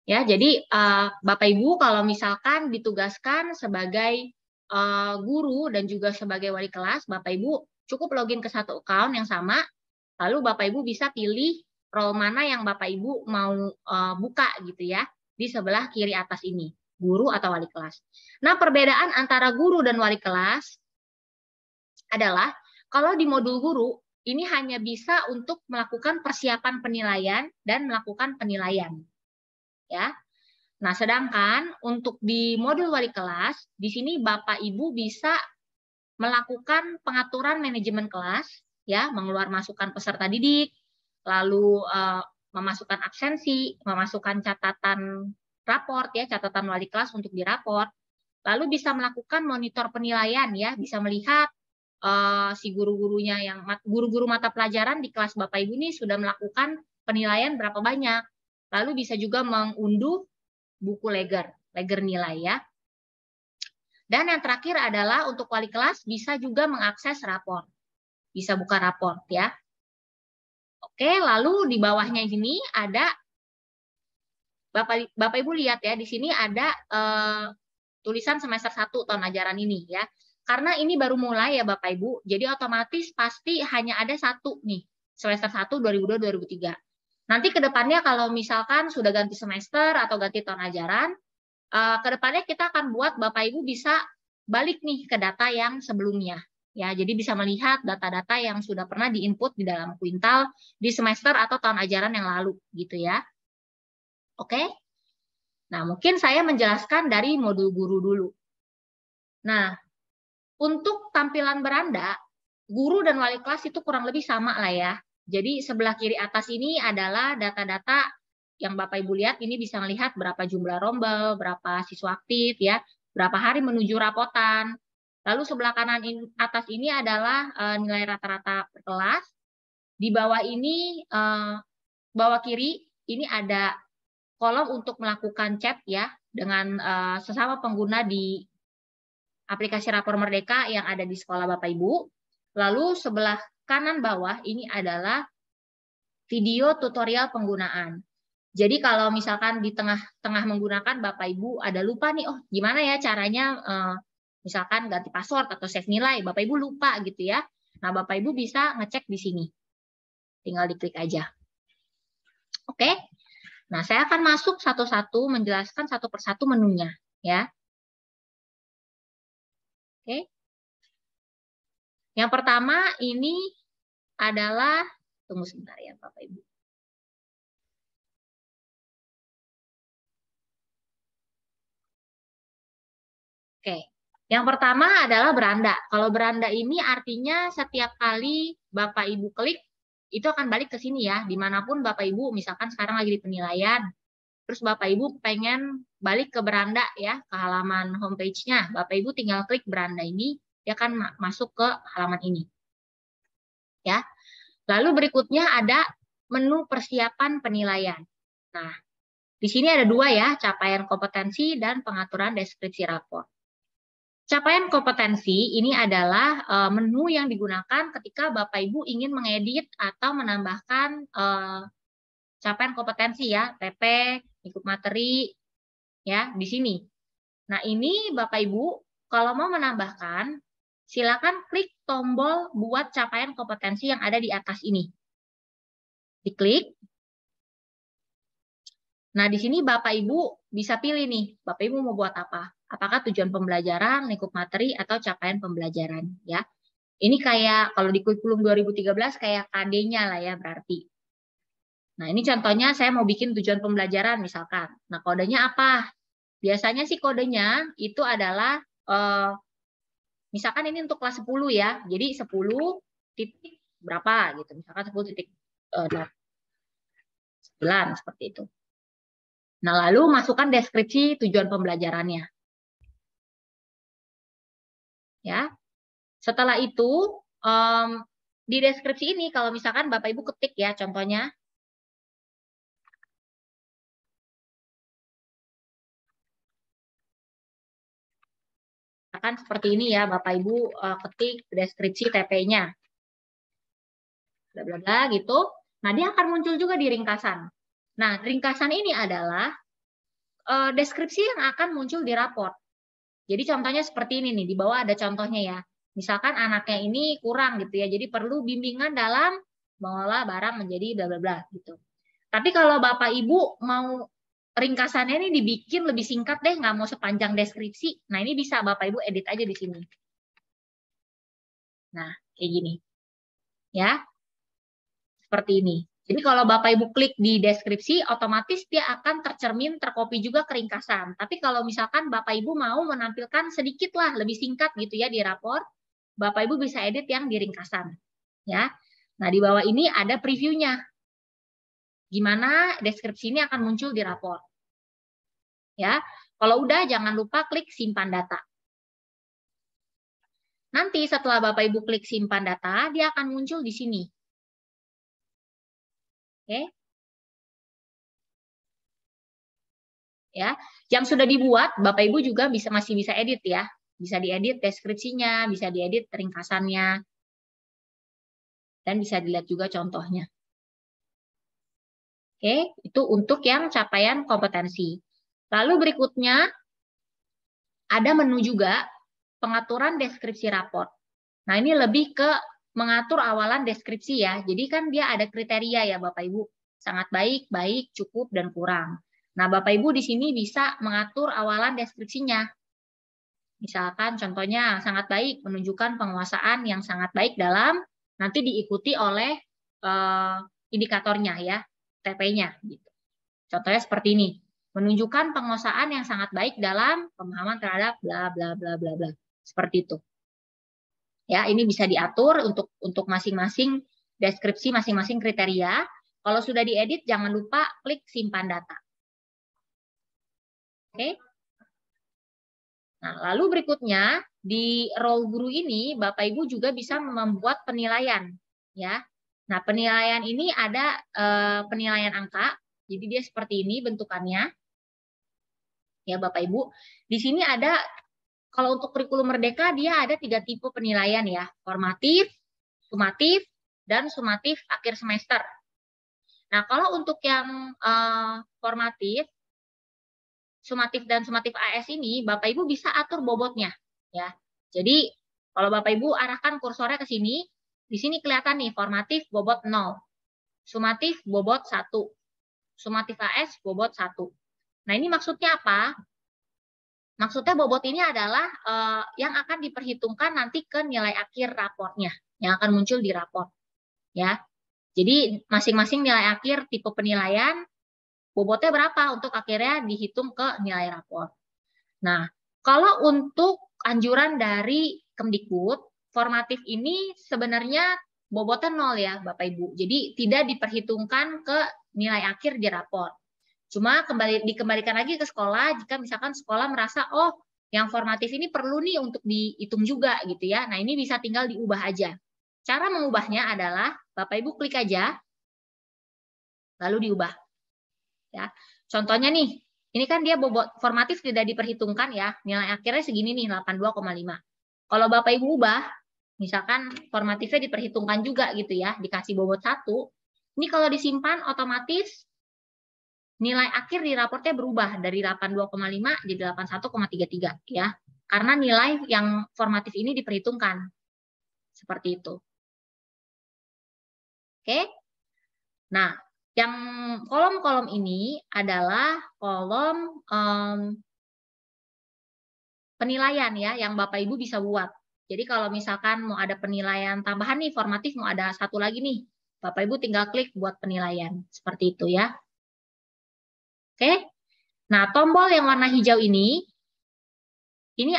Ya, jadi Bapak Ibu kalau misalkan ditugaskan sebagai guru dan juga sebagai wali kelas, Bapak Ibu cukup login ke satu account yang sama, lalu Bapak Ibu bisa pilih role mana yang Bapak Ibu mau buka gitu ya, di sebelah kiri atas ini, guru atau wali kelas. Nah, perbedaan antara guru dan wali kelas adalah kalau di modul guru, ini hanya bisa untuk melakukan persiapan penilaian dan melakukan penilaian. Ya. Nah, sedangkan untuk di modul wali kelas, di sini Bapak Ibu bisa melakukan pengaturan manajemen kelas, ya, mengeluarkan masukan peserta didik, lalu memasukkan absensi, memasukkan catatan raport, ya, catatan wali kelas untuk diraport, lalu bisa melakukan monitor penilaian, ya, bisa melihat si guru-gurunya yang guru-guru mata pelajaran di kelas Bapak Ibu ini sudah melakukan penilaian berapa banyak, lalu bisa juga mengunduh buku leger nilai ya. Dan yang terakhir adalah untuk wali kelas bisa juga mengakses rapor. Bisa buka rapor ya. Oke, lalu di bawahnya ini ada Bapak Ibu lihat ya, di sini ada tulisan semester 1 tahun ajaran ini ya. Karena ini baru mulai ya Bapak Ibu, jadi otomatis pasti hanya ada satu nih, semester 1 2002-2003. Nanti ke depannya kalau misalkan sudah ganti semester atau ganti tahun ajaran, ke depannya kita akan buat Bapak Ibu bisa balik nih ke data yang sebelumnya. Ya, jadi bisa melihat data-data yang sudah pernah diinput di dalam kuintal di semester atau tahun ajaran yang lalu gitu ya. Oke? Nah, mungkin saya menjelaskan dari modul guru dulu. Nah, untuk tampilan beranda, guru dan wali kelas itu kurang lebih sama lah ya. Jadi sebelah kiri atas ini adalah data-data yang Bapak Ibu lihat, ini bisa melihat berapa jumlah rombel, berapa siswa aktif ya, berapa hari menuju rapotan. Lalu sebelah kanan atas ini adalah nilai rata-rata per kelas. Di bawah ini, bawah kiri, ini ada kolom untuk melakukan chat ya dengan sesama pengguna di aplikasi Rapor Merdeka yang ada di sekolah Bapak Ibu. Lalu sebelah kanan bawah ini adalah video tutorial penggunaan. Jadi kalau misalkan di tengah-tengah menggunakan Bapak Ibu ada lupa nih, oh gimana ya caranya misalkan ganti password atau save nilai, Bapak Ibu lupa gitu ya. Nah, Bapak Ibu bisa ngecek di sini. Tinggal diklik aja. Oke. Nah, saya akan masuk satu-satu menjelaskan satu persatu menunya ya. Oke. Yang pertama ini adalah, tunggu sebentar ya Bapak Ibu. Oke, yang pertama adalah beranda. Kalau beranda ini artinya setiap kali Bapak Ibu klik, itu akan balik ke sini ya, dimanapun Bapak Ibu, misalkan sekarang lagi di penilaian, terus Bapak Ibu pengen balik ke beranda ya, ke halaman homepage-nya, Bapak Ibu tinggal klik beranda ini, dia akan masuk ke halaman ini. Ya. Lalu berikutnya ada menu persiapan penilaian. Nah, di sini ada dua ya, capaian kompetensi dan pengaturan deskripsi rapor. Capaian kompetensi ini adalah menu yang digunakan ketika Bapak Ibu ingin mengedit atau menambahkan capaian kompetensi ya, TP, ikut materi, ya di sini. Nah ini Bapak Ibu kalau mau menambahkan, silakan klik tombol buat capaian kompetensi yang ada di atas ini. Diklik. Nah di sini Bapak Ibu bisa pilih nih, Bapak Ibu mau buat apa? Apakah tujuan pembelajaran, lingkup materi, atau capaian pembelajaran ya. Ini kayak kalau di kurikulum 2013 kayak KD-nya lah ya berarti. Nah, ini contohnya saya mau bikin tujuan pembelajaran misalkan. Nah, kodenya apa? Biasanya sih kodenya itu adalah misalkan ini untuk kelas 10 ya. Jadi 10 titik berapa gitu. Misalkan 10 titik 9 seperti itu. Nah, lalu masukkan deskripsi tujuan pembelajarannya. Ya. Setelah itu di deskripsi ini kalau misalkan Bapak Ibu ketik ya contohnya akan seperti ini ya Bapak Ibu ketik deskripsi TP-nya. Bla bla bla gitu. Nah, dia akan muncul juga di ringkasan. Nah, ringkasan ini adalah deskripsi yang akan muncul di raport. Jadi contohnya seperti ini nih, di bawah ada contohnya ya. Misalkan anaknya ini kurang gitu ya, jadi perlu bimbingan dalam mengolah barang menjadi bla bla bla gitu. Tapi kalau Bapak Ibu mau ringkasannya ini dibikin lebih singkat deh, nggak mau sepanjang deskripsi. Nah ini bisa Bapak Ibu edit aja di sini. Nah kayak gini, ya, seperti ini. Jadi kalau Bapak Ibu klik di deskripsi, otomatis dia akan tercermin, tercopy juga ke ringkasan. Tapi kalau misalkan Bapak Ibu mau menampilkan sedikit lah, lebih singkat gitu ya di rapor, Bapak Ibu bisa edit yang di ringkasan. Ya. Nah di bawah ini ada previewnya. Gimana deskripsi ini akan muncul di rapor. Ya. Kalau udah jangan lupa klik simpan data. Nanti setelah Bapak Ibu klik simpan data, dia akan muncul di sini. Oke. Ya, yang sudah dibuat Bapak Ibu juga masih bisa edit ya. Bisa diedit deskripsinya, bisa diedit ringkasannya. Dan bisa dilihat juga contohnya. Oke, itu untuk yang capaian kompetensi. Lalu berikutnya ada menu juga pengaturan deskripsi raport. Nah, ini lebih ke mengatur awalan deskripsi ya. Jadi kan dia ada kriteria ya Bapak Ibu. Sangat baik, baik, cukup, dan kurang. Nah, Bapak Ibu di sini bisa mengatur awalan deskripsinya. Misalkan contohnya sangat baik, menunjukkan penguasaan yang sangat baik dalam, nanti diikuti oleh indikatornya ya, TP-nya. Gitu. Contohnya seperti ini, menunjukkan penguasaan yang sangat baik dalam pemahaman terhadap bla bla bla bla bla. Seperti itu. Ya, ini bisa diatur untuk masing-masing deskripsi, masing-masing kriteria. Kalau sudah diedit, jangan lupa klik simpan data. Oke. Nah, lalu berikutnya di role guru ini Bapak Ibu juga bisa membuat penilaian, ya. Nah, penilaian ini ada penilaian angka, jadi dia seperti ini bentukannya, ya Bapak Ibu. Di sini ada kalau untuk kurikulum merdeka dia ada 3 tipe penilaian ya, formatif, sumatif, dan sumatif akhir semester. Nah, kalau untuk yang formatif, sumatif dan sumatif AS ini Bapak Ibu bisa atur bobotnya ya. Jadi kalau Bapak Ibu arahkan kursornya ke sini, di sini kelihatan nih formatif bobot 0, sumatif bobot 1, sumatif AS bobot 1. Nah, ini maksudnya apa? Maksudnya bobot ini adalah yang akan diperhitungkan nanti ke nilai akhir raportnya yang akan muncul di raport ya. Jadi masing-masing nilai akhir tipe penilaian bobotnya berapa untuk akhirnya dihitung ke nilai raport. Nah, kalau untuk anjuran dari Kemdikbud, formatif ini sebenarnya bobotnya 0 ya Bapak Ibu. Jadi tidak diperhitungkan ke nilai akhir di raport. Cuma dikembalikan lagi ke sekolah jika misalkan sekolah merasa, oh yang formatif ini perlu nih untuk dihitung juga gitu ya. Nah ini bisa tinggal diubah aja. Cara mengubahnya adalah Bapak Ibu klik aja, lalu diubah. Ya, contohnya nih, ini kan dia bobot formatif tidak diperhitungkan ya, nilai akhirnya segini nih 82,5. Kalau Bapak Ibu ubah, misalkan formatifnya diperhitungkan juga gitu ya, dikasih bobot 1, ini kalau disimpan otomatis nilai akhir di raportnya berubah dari 82,5 jadi 81,33 ya. Karena nilai yang formatif ini diperhitungkan. Seperti itu. Oke? Nah, yang kolom-kolom ini adalah kolom penilaian ya, yang Bapak Ibu bisa buat. Jadi kalau misalkan mau ada penilaian tambahan nih, formatif mau ada satu lagi nih, Bapak Ibu tinggal klik buat penilaian. Seperti itu ya. Oke. Nah, tombol yang warna hijau ini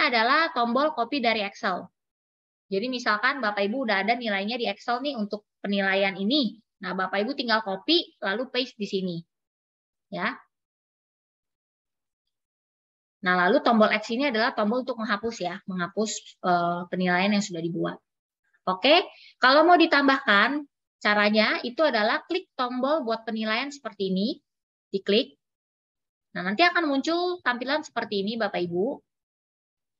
adalah tombol copy dari Excel. Jadi misalkan Bapak Ibu udah ada nilainya di Excel nih untuk penilaian ini. Nah, Bapak Ibu tinggal copy lalu paste di sini. Ya. Nah, lalu tombol X ini adalah tombol untuk menghapus ya, menghapus penilaian yang sudah dibuat. Oke, kalau mau ditambahkan, caranya itu adalah klik tombol buat penilaian seperti ini, diklik. Nah, nanti akan muncul tampilan seperti ini Bapak Ibu.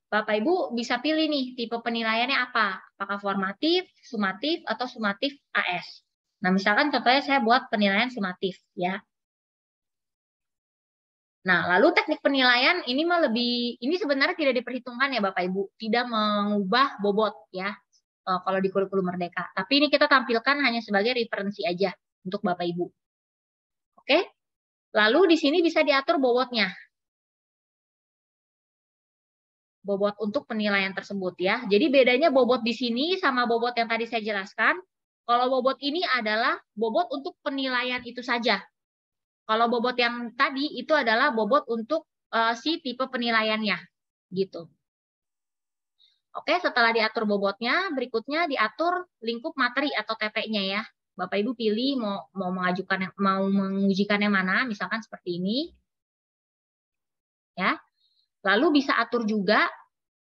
Bapak Ibu bisa pilih nih tipe penilaiannya apa, apakah formatif, sumatif, atau sumatif AS. Nah, misalkan contohnya saya buat penilaian sumatif ya. Nah, lalu teknik penilaian ini mah ini sebenarnya tidak diperhitungkan ya Bapak Ibu, tidak mengubah bobot ya kalau di kurikulum Merdeka. Tapi ini kita tampilkan hanya sebagai referensi aja untuk Bapak Ibu. Oke? Lalu di sini bisa diatur bobotnya. Bobot untuk penilaian tersebut ya. Jadi bedanya bobot di sini sama bobot yang tadi saya jelaskan. Kalau bobot ini adalah bobot untuk penilaian itu saja. Kalau bobot yang tadi itu adalah bobot untuk si tipe penilaiannya gitu. Oke, setelah diatur bobotnya, berikutnya diatur lingkup materi atau TP-nya ya. Bapak Ibu pilih mau mengujikan yang mana, misalkan seperti ini. Ya. Lalu bisa atur juga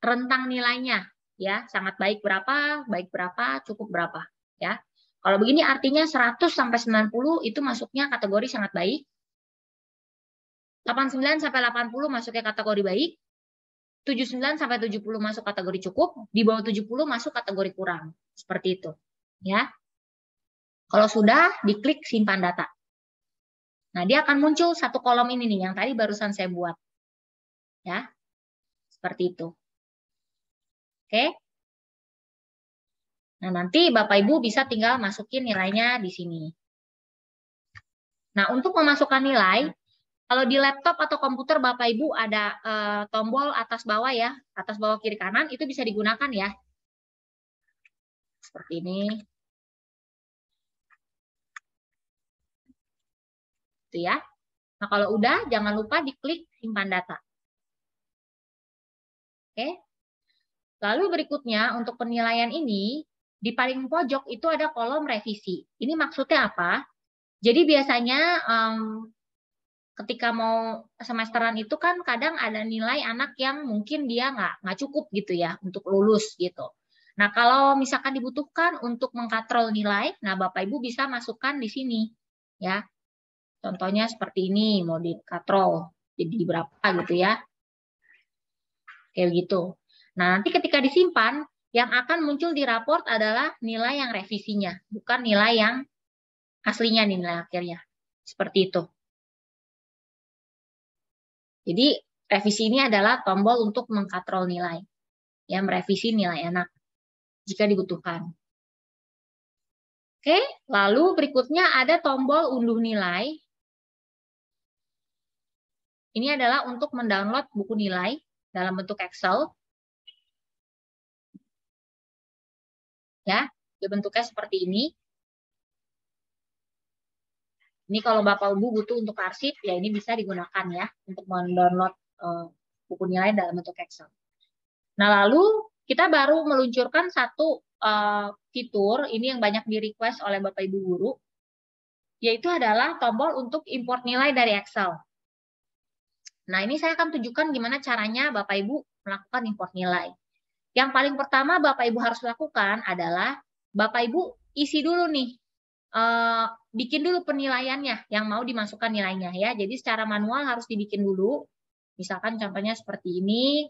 rentang nilainya ya, sangat baik berapa, cukup berapa ya. Kalau begini artinya 100 sampai 90 itu masuknya kategori sangat baik. 89 sampai 80 masuknya kategori baik. 79 sampai 70 masuk kategori cukup, di bawah 70 masuk kategori kurang. Seperti itu. Ya. Kalau sudah, diklik simpan data. Nah, dia akan muncul satu kolom ini nih yang tadi barusan saya buat. Ya. Seperti itu. Oke. Nah, nanti Bapak Ibu bisa tinggal masukin nilainya di sini. Nah, untuk memasukkan nilai, kalau di laptop atau komputer Bapak Ibu ada tombol atas bawah ya, atas bawah kiri kanan itu bisa digunakan ya. Seperti ini. Itu ya. Nah, kalau udah jangan lupa diklik simpan data. Oke. Lalu berikutnya untuk penilaian ini di paling pojok itu ada kolom revisi. Ini maksudnya apa? Jadi biasanya ketika mau semesteran itu kan kadang ada nilai anak yang mungkin dia nggak cukup gitu ya untuk lulus gitu. Nah, kalau misalkan dibutuhkan untuk mengkatrol nilai, nah Bapak Ibu bisa masukkan di sini ya. Contohnya seperti ini, mau dikatrol jadi berapa gitu ya. Kayak gitu. Nah, nanti ketika disimpan, yang akan muncul di raport adalah nilai yang revisinya, bukan nilai yang aslinya nilai akhirnya. Seperti itu. Jadi, revisi ini adalah tombol untuk mengkatrol nilai. Ya, merevisi nilai anak jika dibutuhkan. Oke, lalu berikutnya ada tombol unduh nilai. Ini adalah untuk mendownload buku nilai dalam bentuk Excel. Ya, bentuknya seperti ini. Ini kalau Bapak Ibu butuh untuk arsip, ya ini bisa digunakan ya untuk mendownload buku nilai dalam bentuk Excel. Nah, lalu kita baru meluncurkan satu fitur, ini yang banyak di-request oleh Bapak Ibu guru, yaitu adalah tombol untuk import nilai dari Excel. Nah, ini saya akan tunjukkan gimana caranya Bapak Ibu melakukan import nilai. Yang paling pertama Bapak Ibu harus lakukan adalah Bapak Ibu isi dulu nih, bikin dulu penilaiannya yang mau dimasukkan nilainya ya. Jadi secara manual harus dibikin dulu. Misalkan contohnya seperti ini.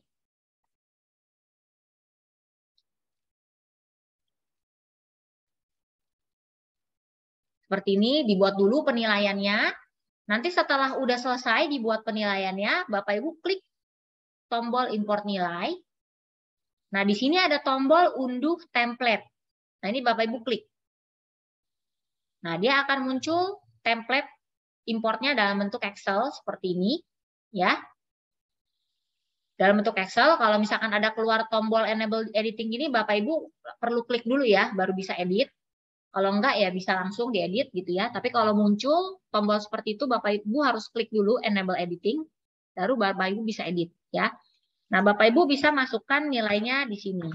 Seperti ini, dibuat dulu penilaiannya. Nanti setelah udah selesai dibuat penilaiannya, Bapak Ibu klik tombol import nilai. Nah, di sini ada tombol unduh template. Nah, ini Bapak Ibu klik. Nah, dia akan muncul template importnya dalam bentuk Excel seperti ini, ya. Dalam bentuk Excel, kalau misalkan ada keluar tombol enable editing ini, Bapak Ibu perlu klik dulu ya, baru bisa edit. Kalau enggak ya bisa langsung diedit gitu ya. Tapi kalau muncul tombol seperti itu, Bapak Ibu harus klik dulu enable editing, baru Bapak Ibu bisa edit ya. Nah, Bapak Ibu bisa masukkan nilainya di sini.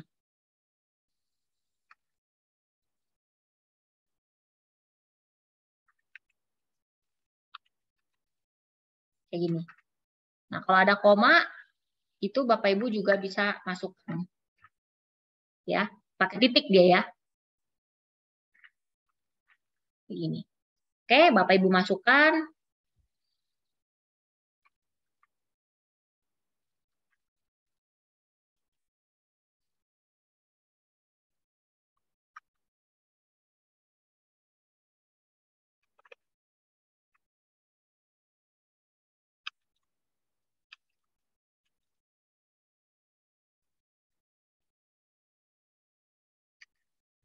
Kayak gini. Nah, kalau ada koma, itu Bapak Ibu juga bisa masukkan. Ya, pakai titik dia ya. Kayak gini. Oke, Bapak Ibu masukkan.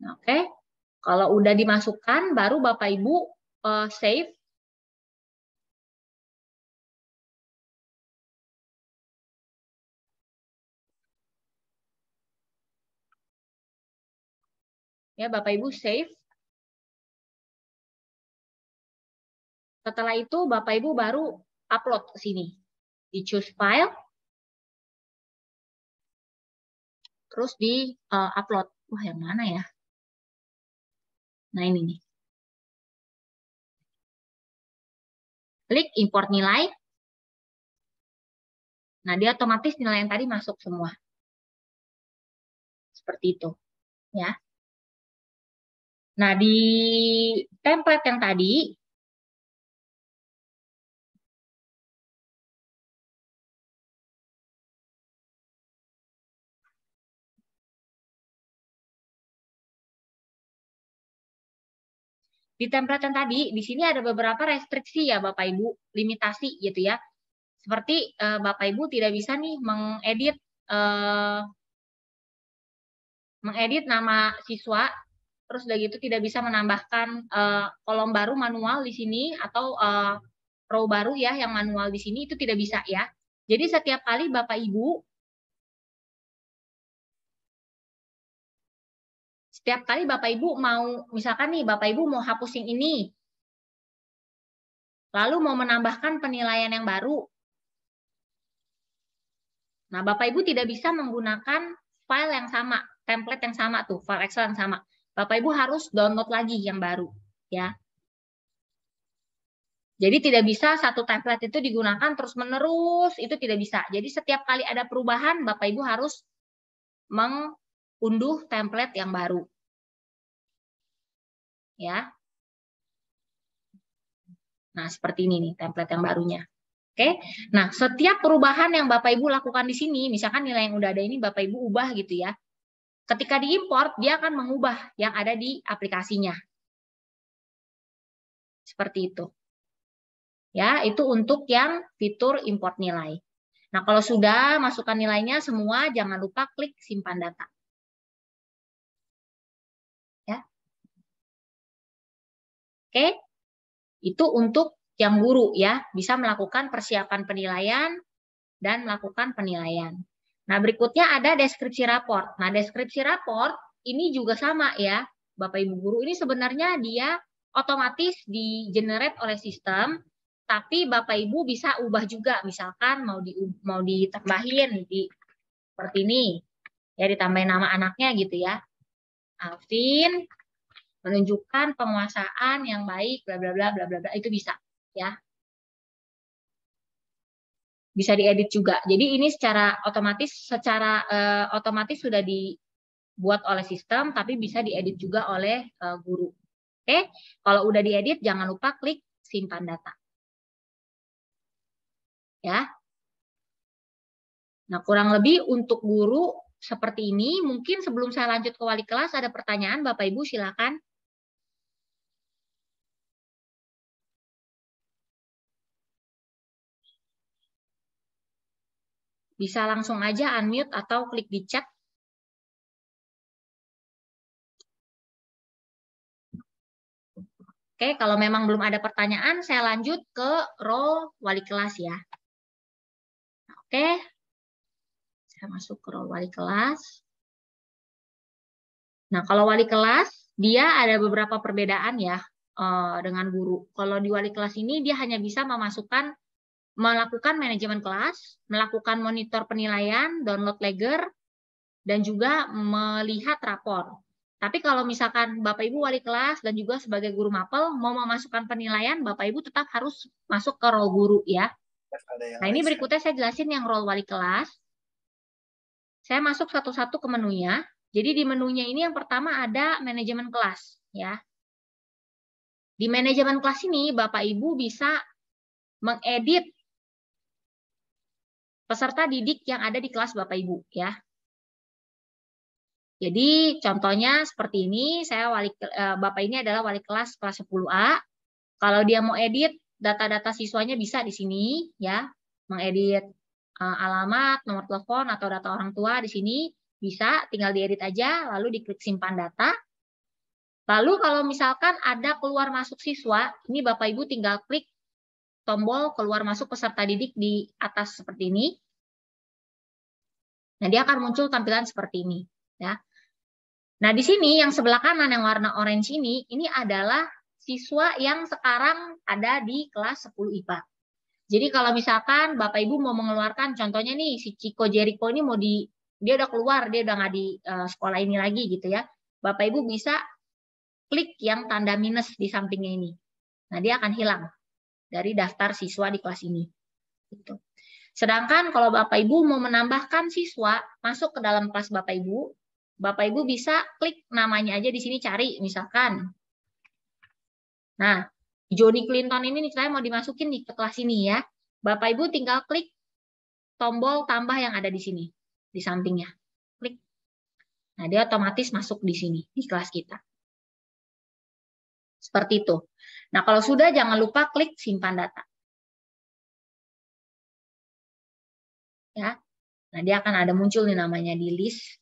Oke, kalau udah dimasukkan, baru Bapak Ibu save. Ya, Bapak Ibu save. Setelah itu Bapak Ibu baru upload ke sini. Di choose file. Terus di upload. Wah, yang mana ya? Nah, ini nih. Klik import nilai. Nah, dia otomatis nilai yang tadi masuk semua. Seperti itu. Ya. Nah, di template yang tadi, di sini ada beberapa restriksi ya Bapak Ibu, limitasi gitu ya. Seperti Bapak Ibu tidak bisa nih mengedit nama siswa, terus udah gitu tidak bisa menambahkan kolom baru manual di sini atau row baru ya yang manual di sini, itu tidak bisa ya. Jadi setiap kali Bapak Ibu mau, misalkan nih Bapak Ibu mau hapus yang ini, lalu mau menambahkan penilaian yang baru. Nah, Bapak Ibu tidak bisa menggunakan file yang sama, template yang sama tuh, file Excel yang sama. Bapak Ibu harus download lagi yang baru, ya. Jadi tidak bisa satu template itu digunakan terus-menerus, itu tidak bisa. Jadi setiap kali ada perubahan, Bapak Ibu harus mengunduh template yang baru. Ya. Nah, seperti ini nih template yang barunya. Oke. Nah, setiap perubahan yang Bapak Ibu lakukan di sini, misalkan nilai yang udah ada ini Bapak Ibu ubah gitu ya. Ketika diimport, dia akan mengubah yang ada di aplikasinya. Seperti itu. Ya, itu untuk yang fitur import nilai. Nah, kalau sudah masukkan nilainya semua, jangan lupa klik simpan data. Ya. Oke. Itu untuk yang guru ya, bisa melakukan persiapan penilaian dan melakukan penilaian. Nah, berikutnya ada deskripsi raport. Nah, deskripsi raport ini juga sama ya, Bapak Ibu guru. Ini sebenarnya dia otomatis di-generate oleh sistem, tapi Bapak Ibu bisa ubah juga. Misalkan mau ditambahin seperti ini. Ya, ditambahin nama anaknya gitu ya. Alvin menunjukkan penguasaan yang baik, bla bla bla bla bla, itu bisa ya. Bisa diedit juga. Jadi ini secara otomatis sudah dibuat oleh sistem, tapi bisa diedit juga oleh guru. Oke, kalau udah diedit jangan lupa klik simpan data. Ya. Nah, kurang lebih untuk guru seperti ini. Mungkin sebelum saya lanjut ke wali kelas ada pertanyaan, Bapak Ibu silakan. Bisa langsung aja unmute atau klik di chat. Oke, kalau memang belum ada pertanyaan, saya lanjut ke role wali kelas ya. Oke, saya masuk ke role wali kelas. Nah, kalau wali kelas, dia ada beberapa perbedaan ya dengan guru. Kalau di wali kelas ini, dia hanya bisa melakukan manajemen kelas, melakukan monitor penilaian, download ledger, dan juga melihat rapor. Tapi kalau misalkan Bapak Ibu wali kelas dan juga sebagai guru mapel mau memasukkan penilaian, Bapak Ibu tetap harus masuk ke role guru ya. Nah, ini berikutnya saya jelasin yang role wali kelas. Saya masuk satu-satu ke menunya. Jadi di menunya ini yang pertama ada manajemen kelas ya. Di manajemen kelas ini Bapak Ibu bisa mengedit peserta didik yang ada di kelas Bapak Ibu ya. Jadi contohnya seperti ini, Bapak ini adalah wali kelas 10A. Kalau dia mau edit data-data siswanya bisa di sini ya, mengedit alamat, nomor telepon atau data orang tua di sini bisa, tinggal diedit aja lalu diklik simpan data. Lalu kalau misalkan ada keluar masuk siswa, ini Bapak Ibu tinggal klik tombol keluar masuk peserta didik di atas seperti ini. Nah, dia akan muncul tampilan seperti ini, ya. Nah, di sini yang sebelah kanan yang warna orange ini adalah siswa yang sekarang ada di kelas 10 IPA. Jadi kalau misalkan Bapak Ibu mau mengeluarkan, contohnya nih si Chico Jericho ini dia udah keluar, dia udah nggak di sekolah ini lagi gitu ya. Bapak Ibu bisa klik yang tanda minus di sampingnya ini. Nah, dia akan hilang dari daftar siswa di kelas ini. Gitu. Sedangkan kalau Bapak Ibu mau menambahkan siswa masuk ke dalam kelas Bapak Ibu bisa klik namanya aja di sini cari misalkan. Nah, Johnny Clinton ini nih saya mau dimasukin nih ke kelas ini ya. Bapak Ibu tinggal klik tombol tambah yang ada di sini di sampingnya. Klik. Nah, dia otomatis masuk di sini di kelas kita. Seperti itu. Nah, kalau sudah jangan lupa klik simpan data. Ya. Nah, dia akan ada muncul nih namanya di list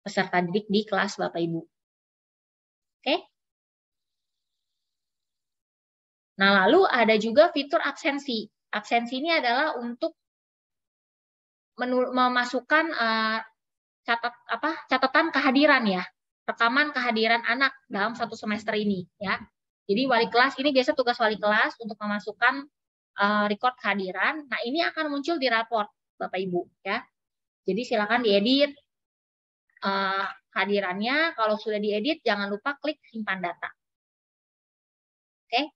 peserta didik di kelas Bapak Ibu. Oke? Nah, lalu ada juga fitur absensi. Absensi ini adalah untuk memasukkan catatan kehadiran ya, rekaman kehadiran anak dalam satu semester ini ya. Jadi wali kelas ini biasa tugas wali kelas untuk memasukkan record kehadiran. Nah, ini akan muncul di raport Bapak Ibu ya. Jadi silakan diedit kehadirannya. Kalau sudah diedit jangan lupa klik simpan data. Oke.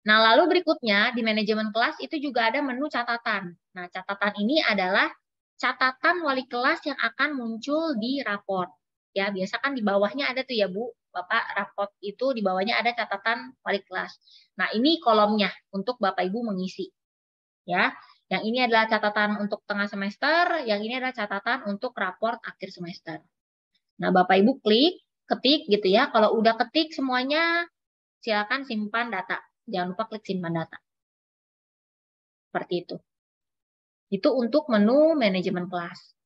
Nah, lalu berikutnya di manajemen kelas itu juga ada menu catatan. Nah, catatan ini adalah catatan wali kelas yang akan muncul di raport. Ya, biasa kan di bawahnya ada tuh ya, Bu. Bapak, raport itu di bawahnya ada catatan wali kelas. Nah, ini kolomnya untuk Bapak Ibu mengisi. Ya, yang ini adalah catatan untuk tengah semester, yang ini adalah catatan untuk raport akhir semester. Nah, Bapak Ibu ketik gitu ya. Kalau udah ketik semuanya, silakan simpan data. Jangan lupa klik simpan data. Seperti itu. Itu untuk menu manajemen kelas.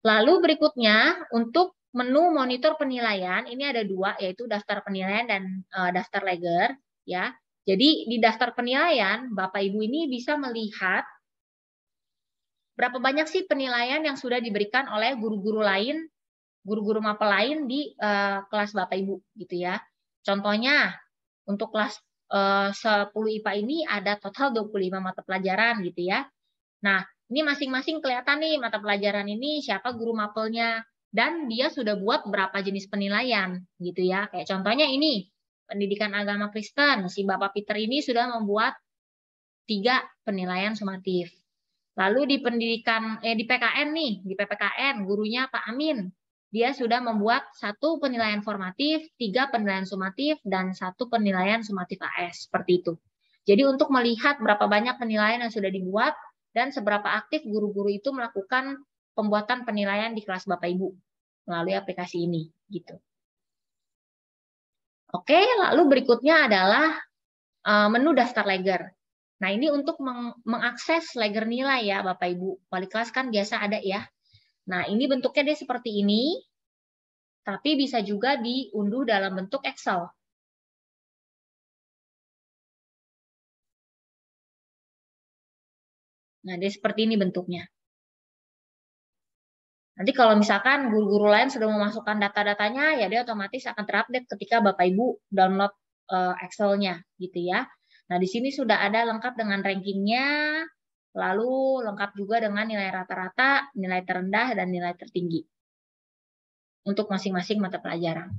Lalu berikutnya, untuk menu monitor penilaian, ini ada dua, yaitu daftar penilaian dan daftar leger. Ya. Jadi di daftar penilaian, Bapak Ibu ini bisa melihat berapa banyak sih penilaian yang sudah diberikan oleh guru-guru lain, guru-guru mapel lain di kelas Bapak Ibu. Gitu ya. Contohnya, untuk kelas 10 IPA ini ada total 25 mata pelajaran gitu ya. Nah, ini masing-masing kelihatan nih mata pelajaran ini siapa guru mapelnya dan dia sudah buat berapa jenis penilaian gitu ya. Kayak contohnya ini, pendidikan agama Kristen, si Bapak Peter ini sudah membuat 3 penilaian sumatif. Lalu di pendidikan di PKN nih, di PPKN gurunya Pak Amin. Dia sudah membuat 1 penilaian formatif, 3 penilaian sumatif, dan 1 penilaian sumatif AS. Seperti itu. Jadi untuk melihat berapa banyak penilaian yang sudah dibuat dan seberapa aktif guru-guru itu melakukan pembuatan penilaian di kelas Bapak Ibu melalui aplikasi ini. Gitu. Oke, lalu berikutnya adalah menu daftar leger. Nah, ini untuk mengakses leger nilai ya Bapak Ibu. Wali kelas kan biasa ada ya. Nah, ini bentuknya dia seperti ini, tapi bisa juga diunduh dalam bentuk Excel. Nah, dia seperti ini bentuknya. Nanti kalau misalkan guru-guru lain sudah memasukkan data-datanya, ya dia otomatis akan terupdate ketika Bapak Ibu download Excel-nya, gitu ya. Nah, di sini sudah ada lengkap dengan rankingnya, lalu lengkap juga dengan nilai rata-rata, nilai terendah, dan nilai tertinggi untuk masing-masing mata pelajaran.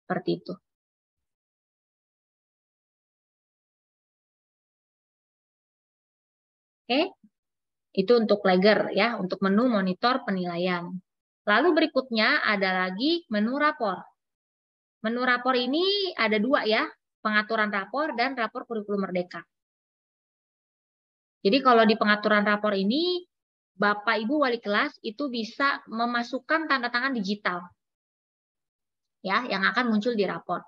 Seperti itu. Oke, itu untuk leger ya, untuk menu monitor penilaian. Lalu berikutnya ada lagi menu rapor. Menu rapor ini ada 2 ya, pengaturan rapor dan rapor kurikulum merdeka. Jadi kalau di pengaturan rapor ini, Bapak Ibu wali kelas itu bisa memasukkan tanda tangan digital ya, yang akan muncul di rapor.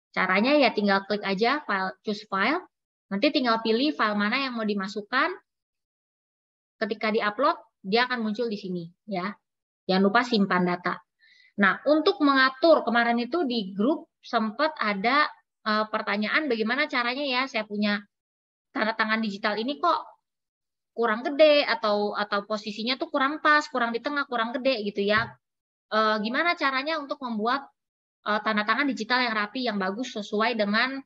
Caranya ya tinggal klik aja choose file, nanti tinggal pilih file mana yang mau dimasukkan. Ketika diupload, dia akan muncul di sini ya. Jangan lupa simpan data. Nah, untuk mengatur, kemarin itu di grup sempat ada pertanyaan bagaimana caranya ya saya punya tanda tangan digital ini kok kurang gede atau posisinya tuh kurang pas, kurang di tengah, kurang gede gitu ya. Gimana caranya untuk membuat tanda tangan digital yang rapi, yang bagus sesuai dengan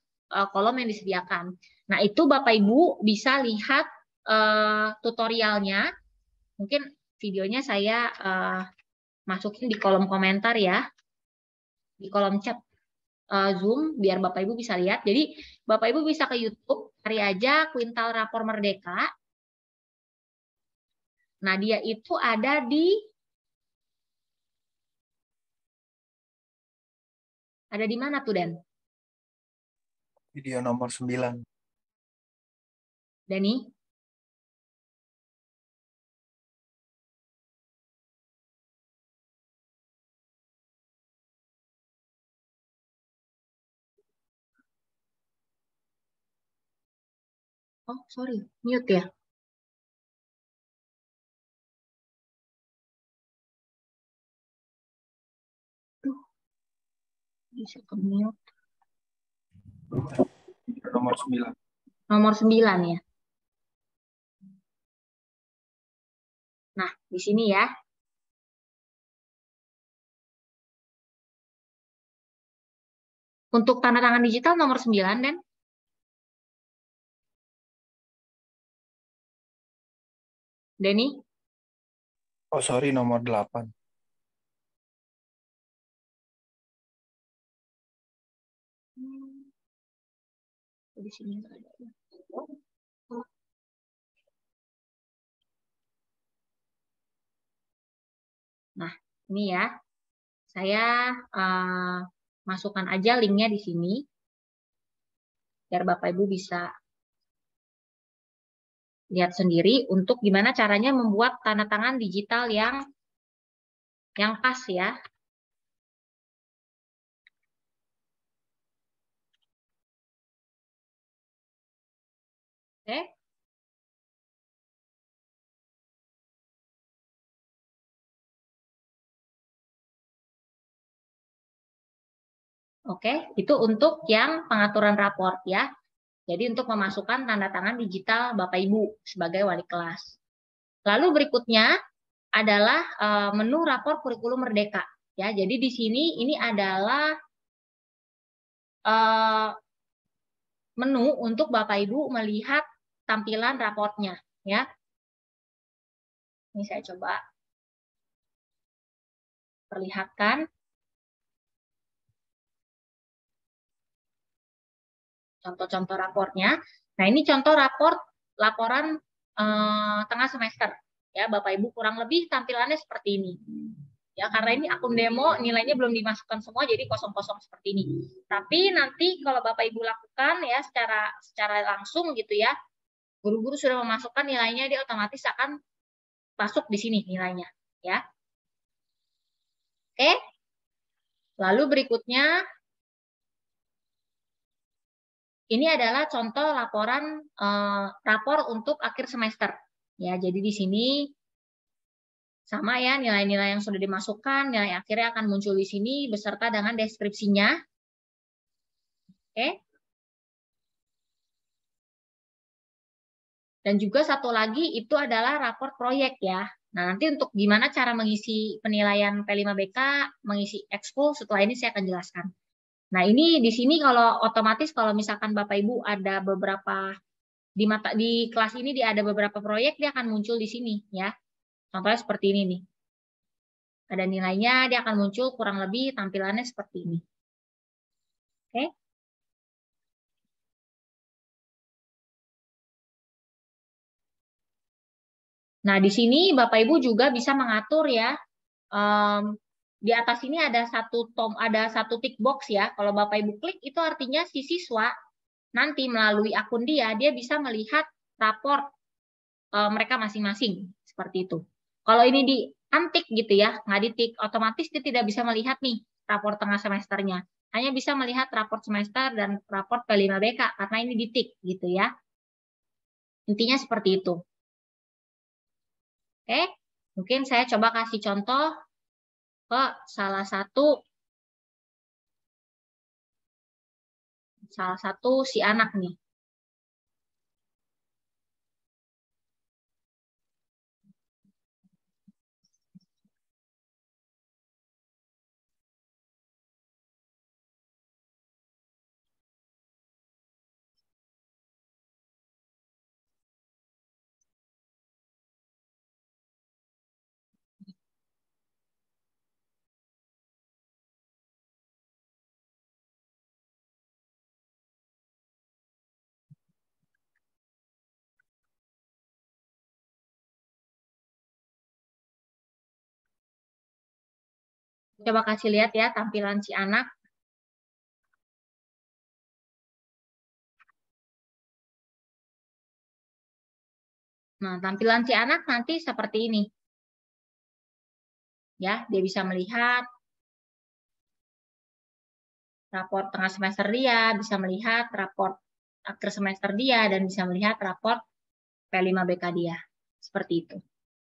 kolom yang disediakan. Nah, itu Bapak Ibu bisa lihat tutorialnya. Mungkin videonya saya masukin di kolom komentar ya, di kolom chat Zoom, biar Bapak Ibu bisa lihat. Jadi, Bapak Ibu bisa ke YouTube, cari aja Kuintal Rapor Merdeka. Nah, dia itu ada di mana tuh, Den? Video nomor 9. Dani? Oh, sorry, mute ya. Duh, bisa ke mute. Nomor 9. Nomor 9 ya. Nah, di sini ya. Untuk tanda tangan digital nomor 9, Den. Denny? Oh, sorry, nomor 8. Di sini nggak ada. Nah, ini ya. Saya masukkan aja linknya di sini. Biar Bapak Ibu bisa lihat sendiri untuk gimana caranya membuat tanda tangan digital yang pas ya. Oke. Oke, itu untuk yang pengaturan raport ya. Jadi untuk memasukkan tanda tangan digital Bapak Ibu sebagai wali kelas. Lalu berikutnya adalah menu rapor kurikulum merdeka ya. Jadi di sini ini adalah menu untuk Bapak Ibu melihat tampilan raportnya ya. Ini saya coba perlihatkan. Contoh-contoh raportnya. Nah, ini contoh laporan tengah semester. Ya, Bapak Ibu kurang lebih tampilannya seperti ini. Ya, karena ini akun demo nilainya belum dimasukkan semua jadi kosong-kosong seperti ini. Tapi nanti kalau Bapak Ibu lakukan ya secara langsung gitu ya, guru-guru sudah memasukkan nilainya, dia otomatis akan masuk di sini nilainya, ya. Oke. Lalu berikutnya ini adalah contoh laporan rapor untuk akhir semester. Ya, jadi di sini sama ya nilai-nilai yang sudah dimasukkan, nilai akhirnya akan muncul di sini beserta dengan deskripsinya. Oke. Dan juga satu lagi itu adalah rapor proyek ya. Nah, nanti untuk gimana cara mengisi penilaian P5BK, mengisi ekskul, setelah ini saya akan jelaskan. Nah, ini di sini kalau otomatis kalau misalkan Bapak Ibu ada beberapa di kelas ini ada beberapa proyek, dia akan muncul di sini ya. Contohnya seperti ini nih. Ada nilainya, dia akan muncul kurang lebih tampilannya seperti ini. Oke. Nah, di sini Bapak Ibu juga bisa mengatur ya. Di atas ini ada satu tick box ya. Kalau Bapak Ibu klik itu artinya si siswa nanti melalui akun dia bisa melihat raport mereka masing-masing seperti itu. Kalau ini di untick gitu ya, nggak ditik, otomatis dia tidak bisa melihat nih raport tengah semesternya. Hanya bisa melihat raport semester dan raport P5BK karena ini ditik gitu ya. Intinya seperti itu. Oke, mungkin saya coba kasih contoh ke salah satu si anak nih. Coba kasih lihat ya tampilan si anak. Nah, tampilan si anak nanti seperti ini. Ya, dia bisa melihat raport tengah semester dia, bisa melihat raport akhir semester dia, dan bisa melihat raport P5BK dia. Seperti itu.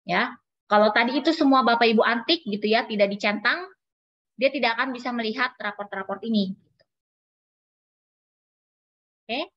Ya. Kalau tadi itu semua Bapak Ibu antik gitu ya, tidak dicentang, dia tidak akan bisa melihat raport-raport ini. Oke?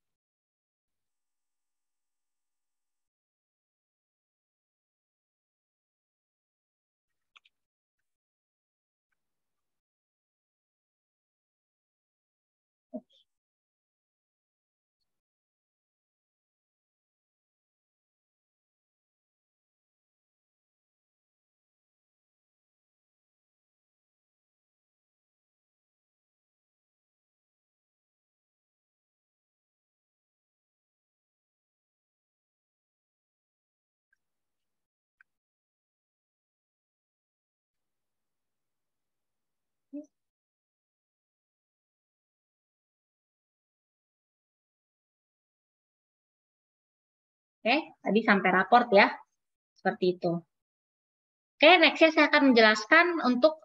Oke, tadi sampai raport ya. Seperti itu. Oke, nextnya saya akan menjelaskan untuk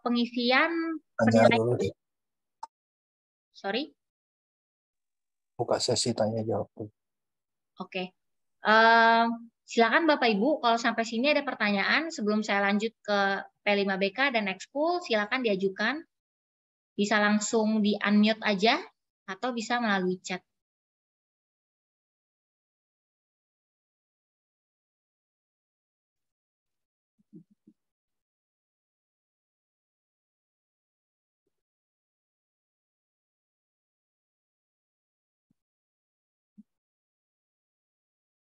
pengisian Tanya dulu penilaian. deh. Sorry. Buka sesi tanya jawab. Oke. Silakan Bapak Ibu, kalau sampai sini ada pertanyaan sebelum saya lanjut ke P5BK dan Ekskul, silakan diajukan. Bisa langsung di unmute aja atau bisa melalui chat.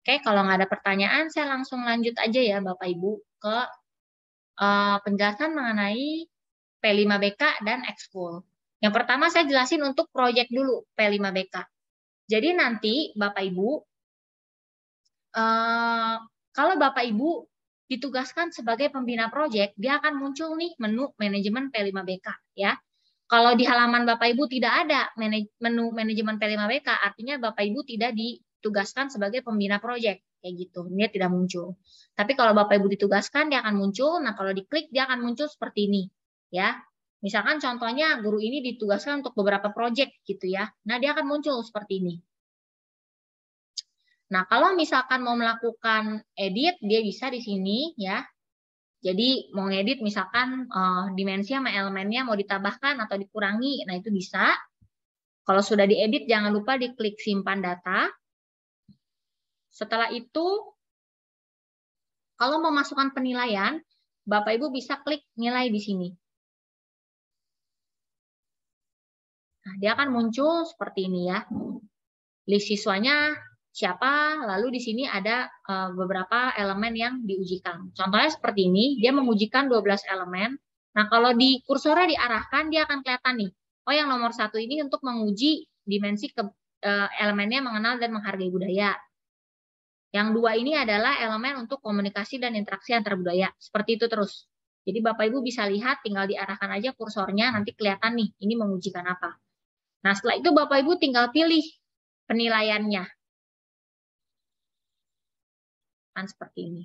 Oke, kalau nggak ada pertanyaan, saya langsung lanjut aja ya Bapak Ibu ke penjelasan mengenai P5BK dan Ekskul. Yang pertama saya jelasin untuk proyek dulu P5BK. Jadi nanti Bapak Ibu, kalau Bapak Ibu ditugaskan sebagai pembina proyek, dia akan muncul nih menu manajemen P5BK ya. Kalau di halaman Bapak Ibu tidak ada menu manajemen P5BK, artinya Bapak Ibu tidak ditugaskan sebagai pembina proyek kayak gitu. Dia tidak muncul. Tapi kalau Bapak Ibu ditugaskan dia akan muncul. Nah, kalau diklik dia akan muncul seperti ini ya. Misalkan contohnya guru ini ditugaskan untuk beberapa proyek gitu ya. Nah, dia akan muncul seperti ini. Nah, kalau misalkan mau melakukan edit, dia bisa di sini ya. Jadi mau ngedit misalkan dimensi sama elemennya mau ditambahkan atau dikurangi, nah itu bisa. Kalau sudah diedit jangan lupa diklik simpan data. Setelah itu, kalau mau masukkan penilaian, Bapak Ibu bisa klik nilai di sini. Nah, dia akan muncul seperti ini ya. List siswanya siapa, lalu di sini ada beberapa elemen yang diujikan. Contohnya seperti ini, dia mengujikan 12 elemen. Nah, kalau di kursornya diarahkan, dia akan kelihatan nih. Oh, yang nomor 1 ini untuk menguji dimensi elemennya mengenal dan menghargai budaya. Yang 2 ini adalah elemen untuk komunikasi dan interaksi antar budaya. Seperti itu terus. Jadi Bapak Ibu bisa lihat, tinggal diarahkan aja kursornya, nanti kelihatan nih, ini mengujikan apa. Nah, setelah itu Bapak Ibu tinggal pilih penilaiannya. Kan seperti ini.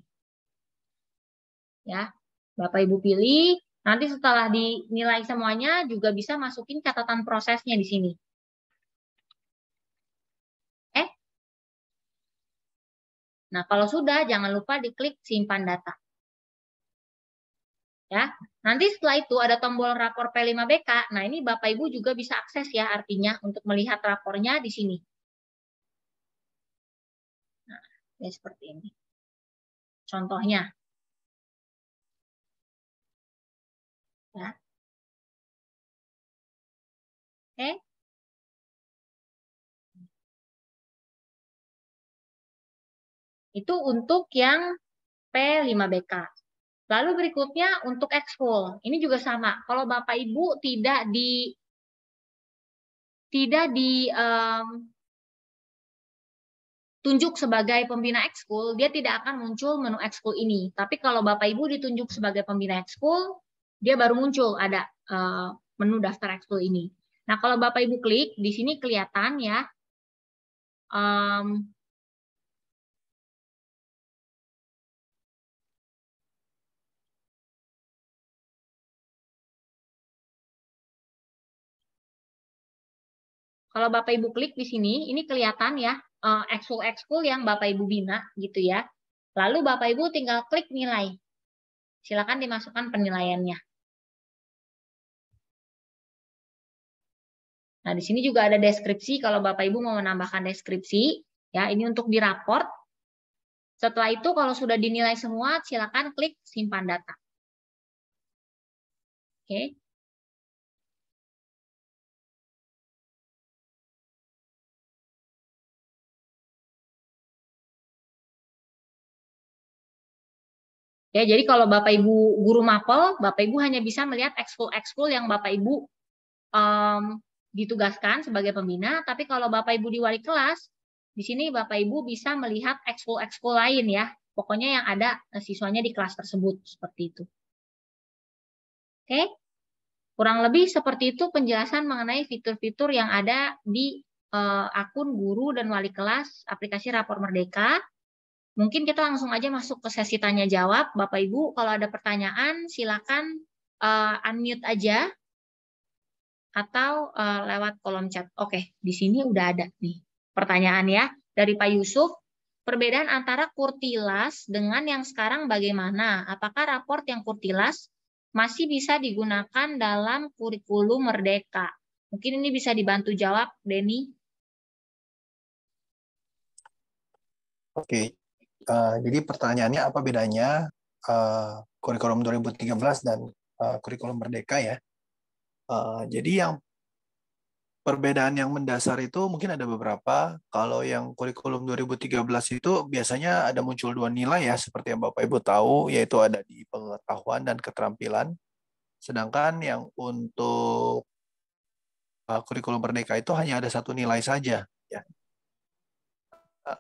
Ya, Bapak Ibu pilih, nanti setelah dinilai semuanya juga bisa masukin catatan prosesnya di sini. Nah, kalau sudah jangan lupa diklik simpan data. Ya, nanti setelah itu ada tombol rapor P5BK. Nah, ini Bapak Ibu juga bisa akses ya artinya untuk melihat rapornya di sini. Nah, ya seperti ini. Contohnya. Ya. Oke. Itu untuk yang P5BK. Lalu berikutnya untuk ekskul. Ini juga sama. Kalau Bapak Ibu tunjuk sebagai pembina ekskul, dia tidak akan muncul menu ekskul ini. Tapi kalau Bapak Ibu ditunjuk sebagai pembina ekskul, dia baru muncul ada menu daftar ekskul ini. Nah, kalau Bapak Ibu klik, di sini kelihatan ya, kalau Bapak Ibu klik di sini, ini kelihatan ya ekskul-ekskul yang Bapak Ibu bina gitu ya. Lalu Bapak Ibu tinggal klik nilai. Silakan dimasukkan penilaiannya. Nah, di sini juga ada deskripsi kalau Bapak Ibu mau menambahkan deskripsi, ya ini untuk di raport. Setelah itu kalau sudah dinilai semua, silakan klik simpan data. Oke. Ya, jadi kalau Bapak Ibu guru mapel, Bapak Ibu hanya bisa melihat ekskul-ekskul yang Bapak Ibu ditugaskan sebagai pembina, tapi kalau Bapak Ibu di wali kelas, di sini Bapak Ibu bisa melihat ekskul-ekskul lain ya. Pokoknya yang ada siswanya di kelas tersebut, seperti itu. Oke, kurang lebih seperti itu penjelasan mengenai fitur-fitur yang ada di akun guru dan wali kelas aplikasi Rapor Merdeka. Mungkin kita langsung aja masuk ke sesi tanya jawab. Bapak Ibu, kalau ada pertanyaan silakan unmute aja atau lewat kolom chat. Oke, di sini udah ada nih pertanyaan ya dari Pak Yusuf. Perbedaan antara kurtilas dengan yang sekarang bagaimana? Apakah raport yang kurtilas masih bisa digunakan dalam kurikulum Merdeka? Mungkin ini bisa dibantu jawab, Denny. Oke, jadi pertanyaannya apa bedanya kurikulum 2013 dan kurikulum Merdeka ya? Jadi yang perbedaan yang mendasar itu mungkin ada beberapa. Kalau yang kurikulum 2013 itu biasanya ada muncul dua nilai ya, seperti yang Bapak Ibu tahu, yaitu ada di pengetahuan dan keterampilan. Sedangkan yang untuk kurikulum Merdeka itu hanya ada satu nilai saja. Ya.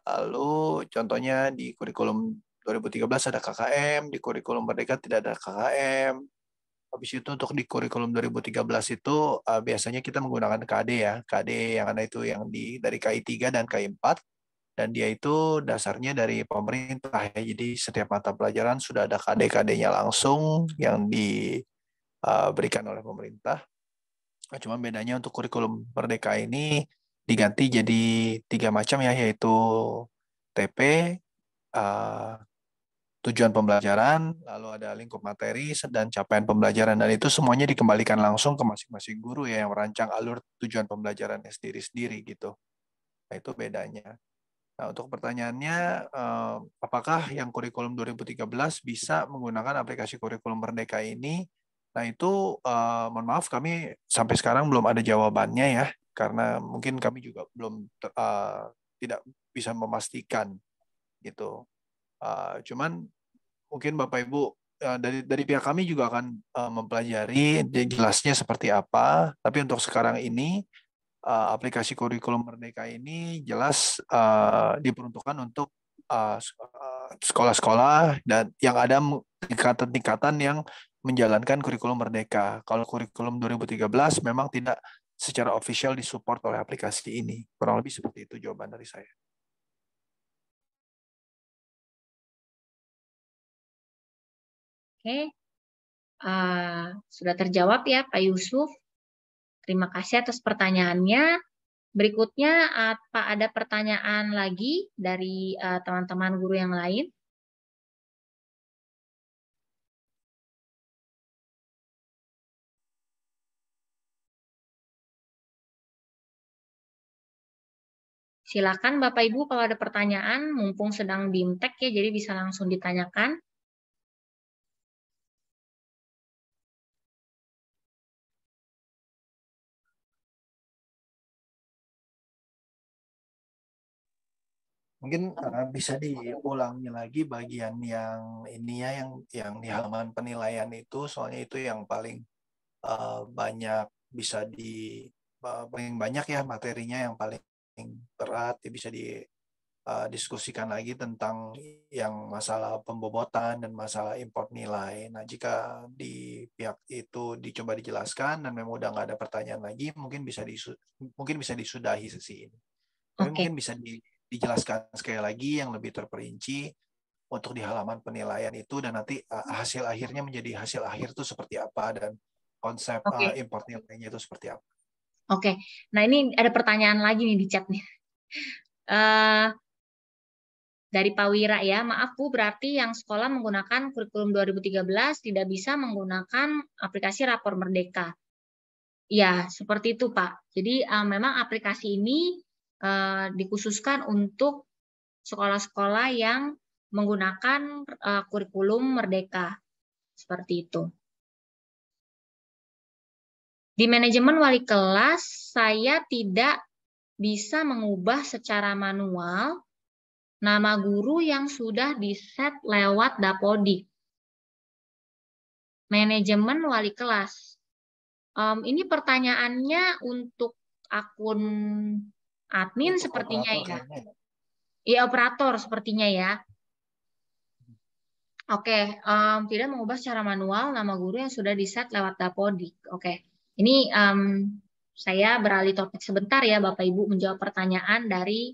Lalu contohnya di kurikulum 2013 ada KKM, di kurikulum Merdeka tidak ada KKM. Habis itu untuk di kurikulum 2013 itu biasanya kita menggunakan KD ya. KD yang ada itu yang dari KI 3 dan KI 4. Dan dia itu dasarnya dari pemerintah ya. Jadi setiap mata pelajaran sudah ada KD-KD-nya langsung yang diberikan oleh pemerintah. Cuma bedanya untuk kurikulum Merdeka ini diganti jadi 3 macam ya, yaitu TP, tujuan pembelajaran, lalu ada lingkup materi, dan capaian pembelajaran. Dan itu semuanya dikembalikan langsung ke masing-masing guru ya, yang merancang alur tujuan pembelajarannya sendiri-sendiri gitu. Nah, itu bedanya. Nah, untuk pertanyaannya, apakah yang kurikulum 2013 bisa menggunakan aplikasi kurikulum Merdeka ini? Nah, itu mohon maaf kami sampai sekarang belum ada jawabannya ya, karena mungkin kami juga belum tidak bisa memastikan gitu. Cuman mungkin Bapak Ibu dari pihak kami juga akan mempelajari jelasnya seperti apa. Tapi untuk sekarang ini aplikasi kurikulum Merdeka ini jelas diperuntukkan untuk sekolah-sekolah dan yang ada tingkatan-tingkatan yang menjalankan kurikulum Merdeka. Kalau kurikulum 2013 memang tidak secara official disupport oleh aplikasi ini. Kurang lebih seperti itu jawaban dari saya. Oke, sudah terjawab ya Pak Yusuf. Terima kasih atas pertanyaannya. Berikutnya, apa ada pertanyaan lagi dari teman-teman guru yang lain? Silakan Bapak Ibu kalau ada pertanyaan, mumpung sedang BIMTEK ya, jadi bisa langsung ditanyakan. Mungkin bisa diulangi lagi bagian yang ini ya, yang di halaman penilaian itu, soalnya itu yang paling banyak bisa paling banyak ya materinya, yang paling berat ya, bisa didiskusikan lagi tentang yang masalah pembobotan dan masalah import nilai. Nah, jika di pihak itu dicoba dijelaskan dan memang udah nggak ada pertanyaan lagi, mungkin bisa disudahi sesi ini. Tapi Oke. mungkin bisa dijelaskan sekali lagi yang lebih terperinci untuk di halaman penilaian itu, dan nanti hasil akhirnya menjadi hasil akhir itu seperti apa, dan konsep Oke. import nilainya itu seperti apa. Oke. Nah, ini ada pertanyaan lagi nih di chat nih. Dari Pak Wira ya, maaf Bu, berarti yang sekolah menggunakan kurikulum 2013 tidak bisa menggunakan aplikasi Rapor Merdeka. Ya, seperti itu Pak. Jadi memang aplikasi ini dikhususkan untuk sekolah-sekolah yang menggunakan kurikulum Merdeka. Seperti itu. Di manajemen wali kelas, saya tidak bisa mengubah secara manual nama guru yang sudah di-set lewat Dapodik. Manajemen wali kelas. Ini pertanyaannya untuk akun admin Untuk sepertinya operator ya. kayaknya ya. Iya, operator sepertinya ya. Oke, tidak mengubah secara manual nama guru yang sudah di-set lewat Dapodik. Oke, ini saya beralih topik sebentar ya Bapak Ibu, menjawab pertanyaan dari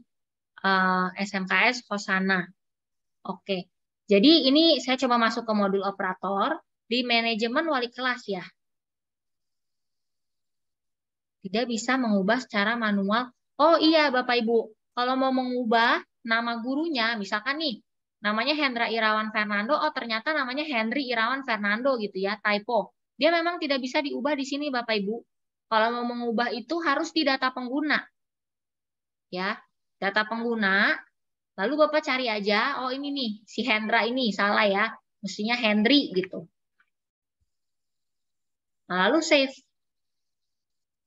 SMKS Hosana. Oke, jadi ini saya coba masuk ke modul operator di manajemen wali kelas ya. Tidak bisa mengubah secara manual. Oh iya Bapak Ibu, kalau mau mengubah nama gurunya, misalkan nih, namanya Hendra Irawan Fernando, oh ternyata namanya Henry Irawan Fernando gitu ya, typo. Dia memang tidak bisa diubah di sini Bapak Ibu. Kalau mau mengubah itu harus di data pengguna. Ya, data pengguna, lalu Bapak cari aja, oh ini nih, si Hendra ini salah ya, mestinya Henry gitu. Nah, lalu save.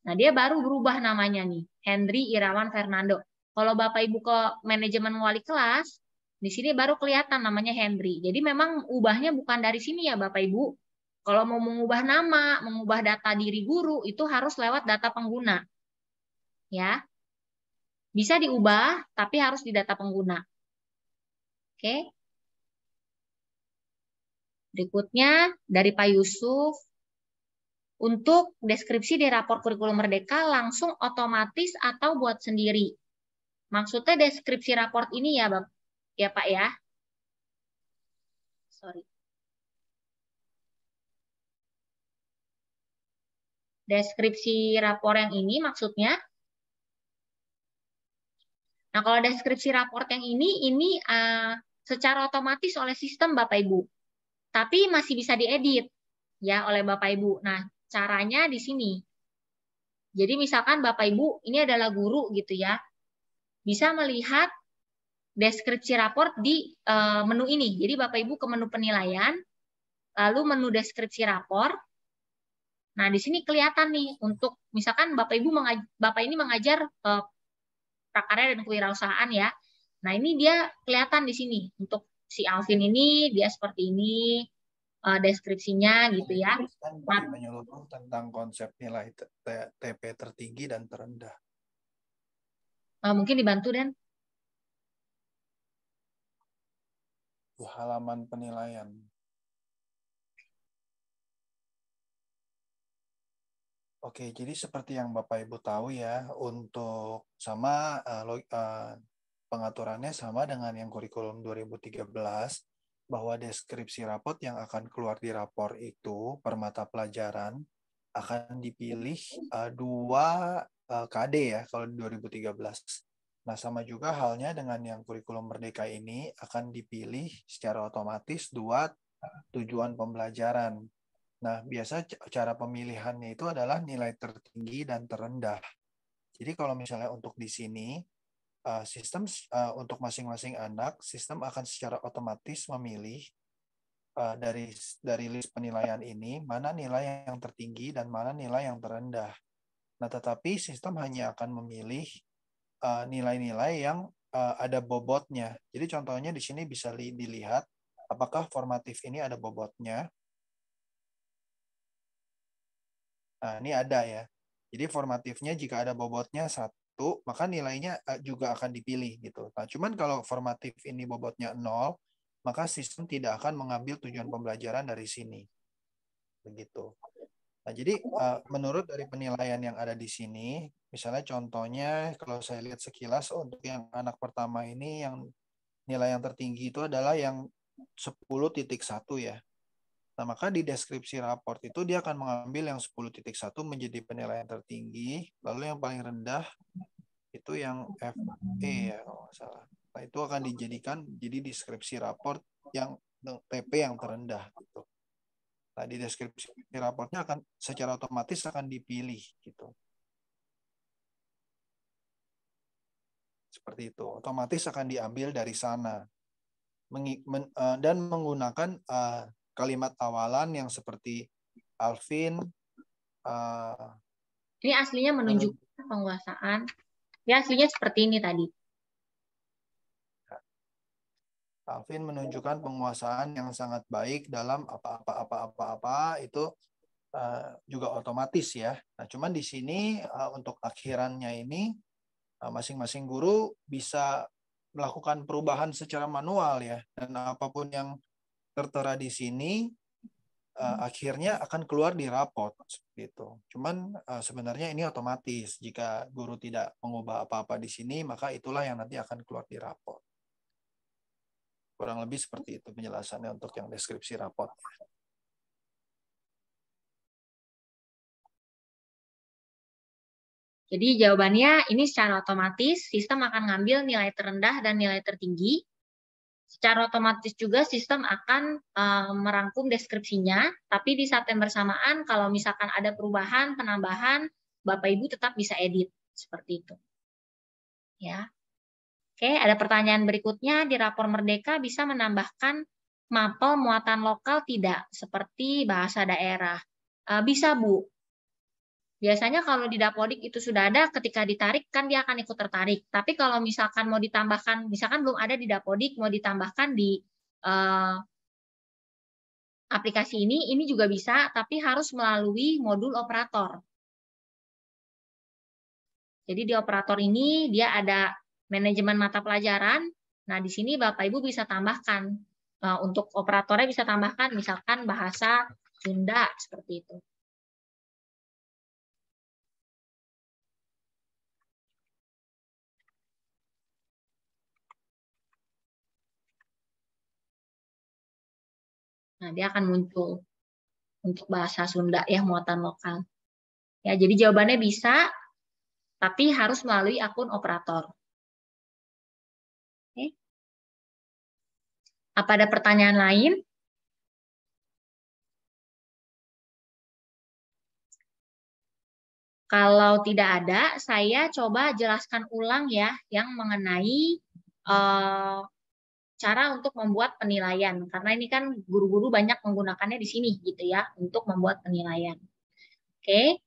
Nah, dia baru berubah namanya nih, Henry Irawan Fernando. Kalau Bapak Ibu ke manajemen wali kelas, di sini baru kelihatan namanya Henry. Jadi memang ubahnya bukan dari sini ya Bapak Ibu. Kalau mau mengubah nama, mengubah data diri guru, itu harus lewat data pengguna. Ya, bisa diubah, tapi harus di data pengguna. Oke. Berikutnya dari Pak Yusuf. Untuk deskripsi di rapor kurikulum Merdeka langsung otomatis atau buat sendiri. Maksudnya deskripsi raport ini ya, Pak ya. Sorry. Deskripsi rapor yang ini maksudnya. Nah, kalau deskripsi raport yang ini secara otomatis oleh sistem Bapak Ibu. Tapi masih bisa diedit ya oleh Bapak Ibu. Nah, caranya di sini. Jadi misalkan Bapak Ibu ini adalah guru gitu ya. Bisa melihat deskripsi raport di menu ini. Jadi Bapak Ibu ke menu penilaian, lalu menu deskripsi rapor. Nah, di sini kelihatan nih untuk misalkan Bapak Ibu Bapak ini mengajar prakarya dan kewirausahaan ya. Nah, ini dia kelihatan di sini untuk si Alvin ini dia seperti ini deskripsinya gitu ya. Nah, menyeluruh tentang konsep nilai TP tertinggi dan terendah. Mungkin dibantu Dan. Di halaman penilaian. Oke, jadi seperti yang Bapak Ibu tahu ya, untuk sama pengaturannya sama dengan yang kurikulum 2013, bahwa deskripsi raport yang akan keluar di rapor itu per mata pelajaran akan dipilih 2 KD ya kalau di 2013. Nah, sama juga halnya dengan yang kurikulum Merdeka ini akan dipilih secara otomatis 2 tujuan pembelajaran. Nah, biasa cara pemilihannya itu adalah nilai tertinggi dan terendah. Jadi kalau misalnya untuk di sini, sistem untuk masing-masing anak, sistem akan secara otomatis memilih dari list penilaian ini mana nilai yang tertinggi dan mana nilai yang terendah. Nah, tetapi sistem hanya akan memilih nilai-nilai yang ada bobotnya. Jadi contohnya di sini bisa dilihat apakah formatif ini ada bobotnya. Nah, ini ada ya. Jadi formatifnya jika ada bobotnya 1, maka nilainya juga akan dipilih gitu. Nah, cuman kalau formatif ini bobotnya 0, maka sistem tidak akan mengambil tujuan pembelajaran dari sini. Begitu. Nah, jadi menurut dari penilaian yang ada di sini, misalnya contohnya kalau saya lihat sekilas untuk yang anak pertama ini yang nilai yang tertinggi itu adalah yang 10.1 ya. Nah, maka di deskripsi raport itu dia akan mengambil yang 10.1 menjadi penilaian tertinggi, lalu yang paling rendah itu yang FE ya kalau nggak salah. Nah, itu akan dijadikan jadi deskripsi raport yang TP yang terendah gitu. Nah, di deskripsi raportnya akan secara otomatis akan dipilih gitu. Seperti itu. Otomatis akan diambil dari sana. Dan menggunakan kalimat awalan yang seperti Alvin. Ini aslinya menunjukkan penguasaan. Ya, aslinya seperti ini tadi. Alvin menunjukkan penguasaan yang sangat baik dalam apa-apa itu juga otomatis ya. Nah, cuman di sini untuk akhirannya ini masing-masing guru bisa melakukan perubahan secara manual ya, dan apapun yang tertera di sini akhirnya akan keluar di raport seperti itu. Cuman sebenarnya ini otomatis. Jika guru tidak mengubah apa-apa di sini, maka itulah yang nanti akan keluar di raport. Kurang lebih seperti itu penjelasannya untuk yang deskripsi raport. Jadi jawabannya ini secara otomatis sistem akan ngambil nilai terendah dan nilai tertinggi. Secara otomatis juga sistem akan merangkum deskripsinya, tapi di saat yang bersamaan kalau misalkan ada perubahan, penambahan, Bapak Ibu tetap bisa edit seperti itu. Ya. Oke, ada pertanyaan berikutnya, di rapor Merdeka bisa menambahkan mapel muatan lokal tidak seperti bahasa daerah? Bisa, Bu. Biasanya kalau di Dapodik itu sudah ada, ketika ditarik kan dia akan ikut tertarik. Tapi kalau misalkan mau ditambahkan, misalkan belum ada di Dapodik, mau ditambahkan di aplikasi ini juga bisa, tapi harus melalui modul operator. Jadi di operator ini dia ada manajemen mata pelajaran. Nah, di sini Bapak Ibu bisa tambahkan. Untuk operatornya bisa tambahkan misalkan bahasa Sunda seperti itu. Nah, dia akan muncul untuk bahasa Sunda ya, muatan lokal. Ya, jadi jawabannya bisa, tapi harus melalui akun operator. Oke. Apa ada pertanyaan lain? Kalau tidak ada, saya coba jelaskan ulang ya yang mengenai cara untuk membuat penilaian. Karena ini kan guru-guru banyak menggunakannya di sini gitu ya untuk membuat penilaian. Oke.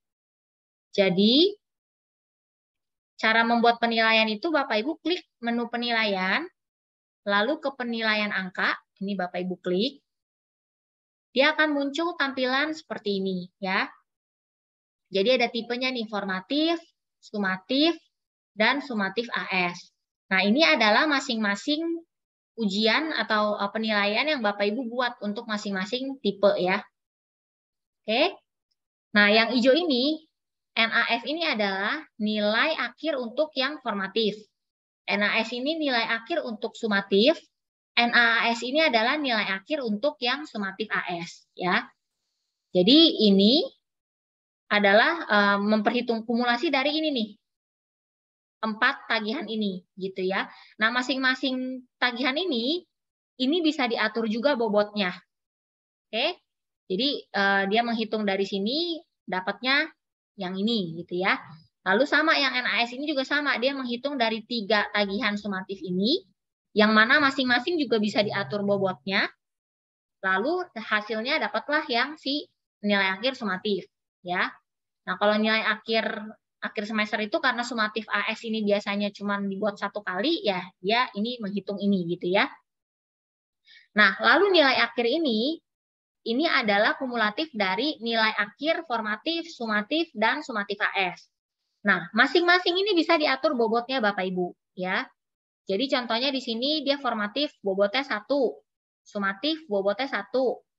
Jadi cara membuat penilaian itu Bapak Ibu klik menu penilaian, lalu ke penilaian angka, ini Bapak Ibu klik. Dia akan muncul tampilan seperti ini ya. Jadi ada tipenya nih, formatif, sumatif, dan sumatif AS. Nah, ini adalah masing-masing ujian atau penilaian yang Bapak Ibu buat untuk masing-masing tipe ya. Oke. Nah, yang hijau ini, NAF ini adalah nilai akhir untuk yang formatif. NAS ini nilai akhir untuk sumatif. NAAS ini adalah nilai akhir untuk yang sumatif AS ya. Jadi ini adalah memperhitung kumulasi dari ini nih, 4 tagihan ini gitu ya. Nah, masing-masing tagihan ini bisa diatur juga bobotnya. Oke. Jadi dia menghitung dari sini dapatnya yang ini gitu ya. Lalu sama yang NAS ini juga sama, dia menghitung dari 3 tagihan sumatif ini, yang mana masing-masing juga bisa diatur bobotnya. Lalu hasilnya dapatlah yang si nilai akhir sumatif, ya. Nah, kalau nilai akhir semester itu karena sumatif AS ini biasanya cuma dibuat 1 kali, ya dia ini menghitung ini gitu ya. Nah, lalu nilai akhir ini adalah kumulatif dari nilai akhir formatif, sumatif, dan sumatif AS. Nah, masing-masing ini bisa diatur bobotnya Bapak Ibu, ya. Jadi contohnya di sini dia formatif bobotnya 1, sumatif bobotnya 1,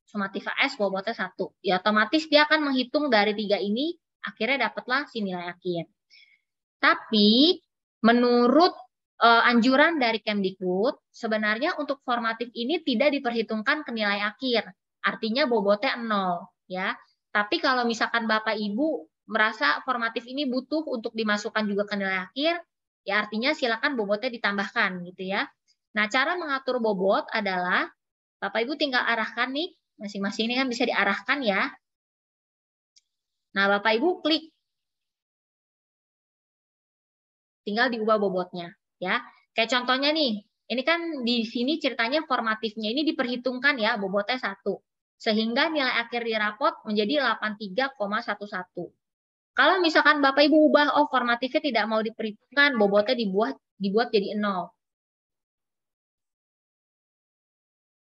sumatif AS bobotnya 1. Ya otomatis dia akan menghitung dari 3 ini, akhirnya dapatlah si nilai akhir. Tapi menurut anjuran dari Kemdikbud, sebenarnya untuk formatif ini tidak diperhitungkan ke nilai akhir. Artinya bobotnya 0, ya. Tapi kalau misalkan Bapak Ibu merasa formatif ini butuh untuk dimasukkan juga ke nilai akhir, ya artinya silakan bobotnya ditambahkan gitu ya. Nah, cara mengatur bobot adalah Bapak Ibu tinggal arahkan nih, masing-masing ini kan bisa diarahkan ya. Nah, Bapak Ibu klik, tinggal diubah bobotnya ya. Kayak contohnya nih, ini kan di sini ceritanya formatifnya ini diperhitungkan ya, bobotnya 1. Sehingga nilai akhir di rapot menjadi 83,11. Kalau misalkan Bapak Ibu ubah, oh formatifnya tidak mau diperhitungkan, bobotnya dibuat jadi 0.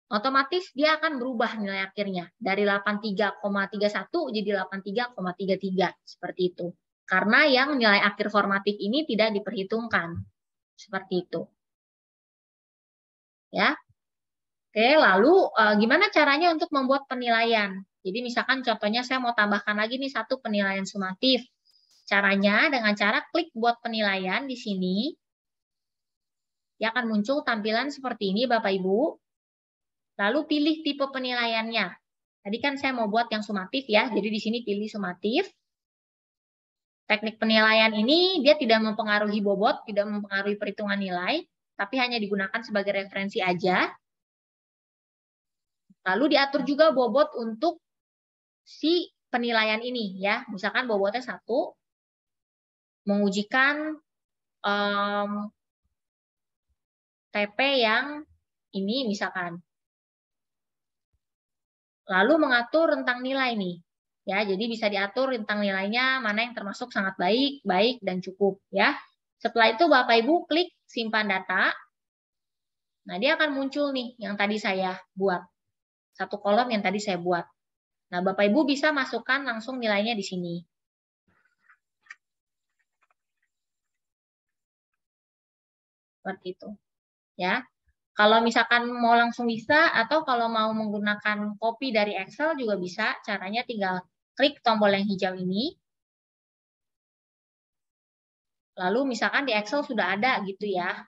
Otomatis dia akan berubah nilai akhirnya dari 83,31 jadi 83,33 seperti itu. Karena yang nilai akhir formatif ini tidak diperhitungkan. Seperti itu. Ya. Oke, lalu gimana caranya untuk membuat penilaian? Jadi misalkan contohnya saya mau tambahkan lagi nih 1 penilaian sumatif. Caranya dengan cara klik buat penilaian di sini. Dia akan muncul tampilan seperti ini Bapak Ibu. Lalu pilih tipe penilaiannya. Tadi kan saya mau buat yang sumatif ya, jadi di sini pilih sumatif. Teknik penilaian ini dia tidak mempengaruhi bobot, tidak mempengaruhi perhitungan nilai, tapi hanya digunakan sebagai referensi aja. Lalu diatur juga bobot untuk si penilaian ini ya. Misalkan bobotnya 1, mengujikan TP yang ini misalkan. Lalu mengatur rentang nilai nih. Ya, jadi bisa diatur rentang nilainya mana yang termasuk sangat baik, baik, dan cukup. Ya. Setelah itu Bapak Ibu klik simpan data. Nah, dia akan muncul nih yang tadi saya buat. 1 kolom yang tadi saya buat. Nah, Bapak Ibu bisa masukkan langsung nilainya di sini. Seperti itu. Ya. Kalau misalkan mau langsung bisa, atau kalau mau menggunakan copy dari Excel juga bisa. Caranya tinggal klik tombol yang hijau ini. Lalu misalkan di Excel sudah ada gitu ya.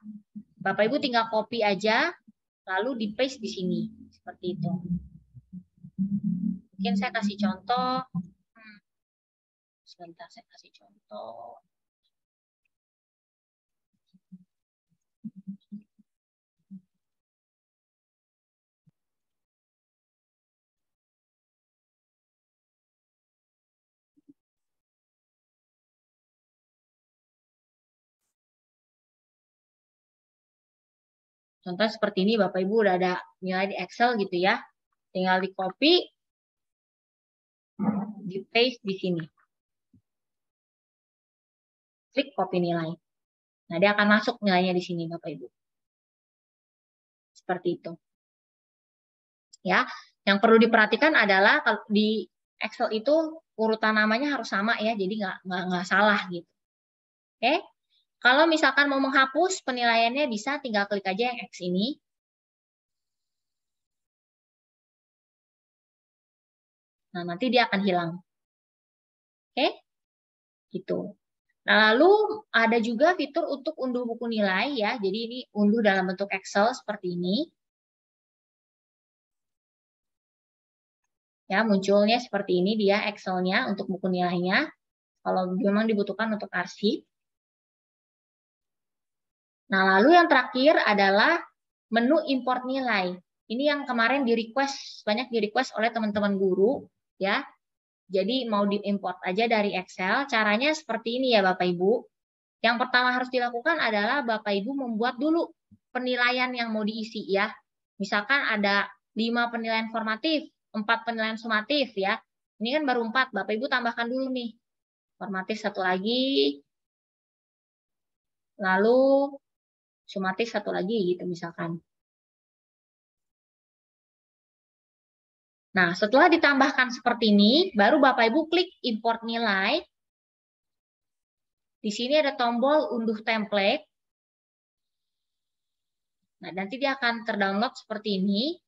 Bapak Ibu tinggal copy aja, lalu di paste di sini. Seperti itu. Mungkin saya kasih contoh. Sebentar saya kasih contoh. Contoh seperti ini, Bapak Ibu udah ada nilai di Excel gitu ya. Tinggal di copy, di paste di sini. Klik copy nilai. Nah, dia akan masuk nilainya di sini, Bapak Ibu. Seperti itu. Ya, yang perlu diperhatikan adalah kalau di Excel itu urutan namanya harus sama ya, jadi nggak salah gitu. Oke, kalau misalkan mau menghapus penilaiannya bisa tinggal klik aja yang X ini. Nah, nanti dia akan hilang. Oke, gitu. Nah, lalu ada juga fitur untuk unduh buku nilai ya. Jadi ini unduh dalam bentuk Excel seperti ini. Ya, munculnya seperti ini dia Excel-nya untuk buku nilainya. Kalau memang dibutuhkan untuk arsip. Nah, lalu yang terakhir adalah menu import nilai. Ini yang kemarin banyak di request oleh teman-teman guru ya. Jadi mau diimport aja dari Excel, caranya seperti ini ya Bapak Ibu. Yang pertama harus dilakukan adalah Bapak Ibu membuat dulu penilaian yang mau diisi ya. Misalkan ada 5 penilaian formatif, 4 penilaian sumatif ya. Ini kan baru 4, Bapak Ibu tambahkan dulu nih. Formatif satu lagi, lalu sumatif satu lagi gitu misalkan. Nah, setelah ditambahkan seperti ini, baru Bapak Ibu klik import nilai. Di sini ada tombol unduh template. Nah, nanti dia akan terdownload seperti ini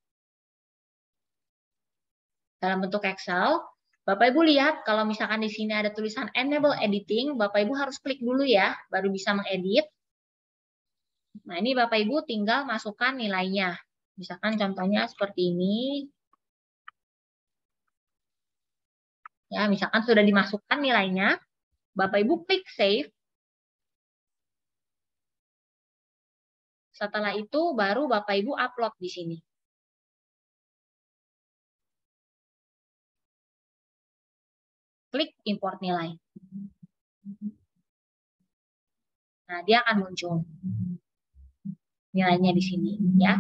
dalam bentuk Excel. Bapak Ibu lihat kalau misalkan di sini ada tulisan enable editing, Bapak Ibu harus klik dulu ya, baru bisa mengedit. Nah, ini Bapak Ibu tinggal masukkan nilainya. Misalkan contohnya seperti ini. Ya, misalkan sudah dimasukkan nilainya, Bapak Ibu klik save. Setelah itu baru Bapak Ibu upload di sini. Klik import nilai. Nah, dia akan muncul nilainya di sini ya.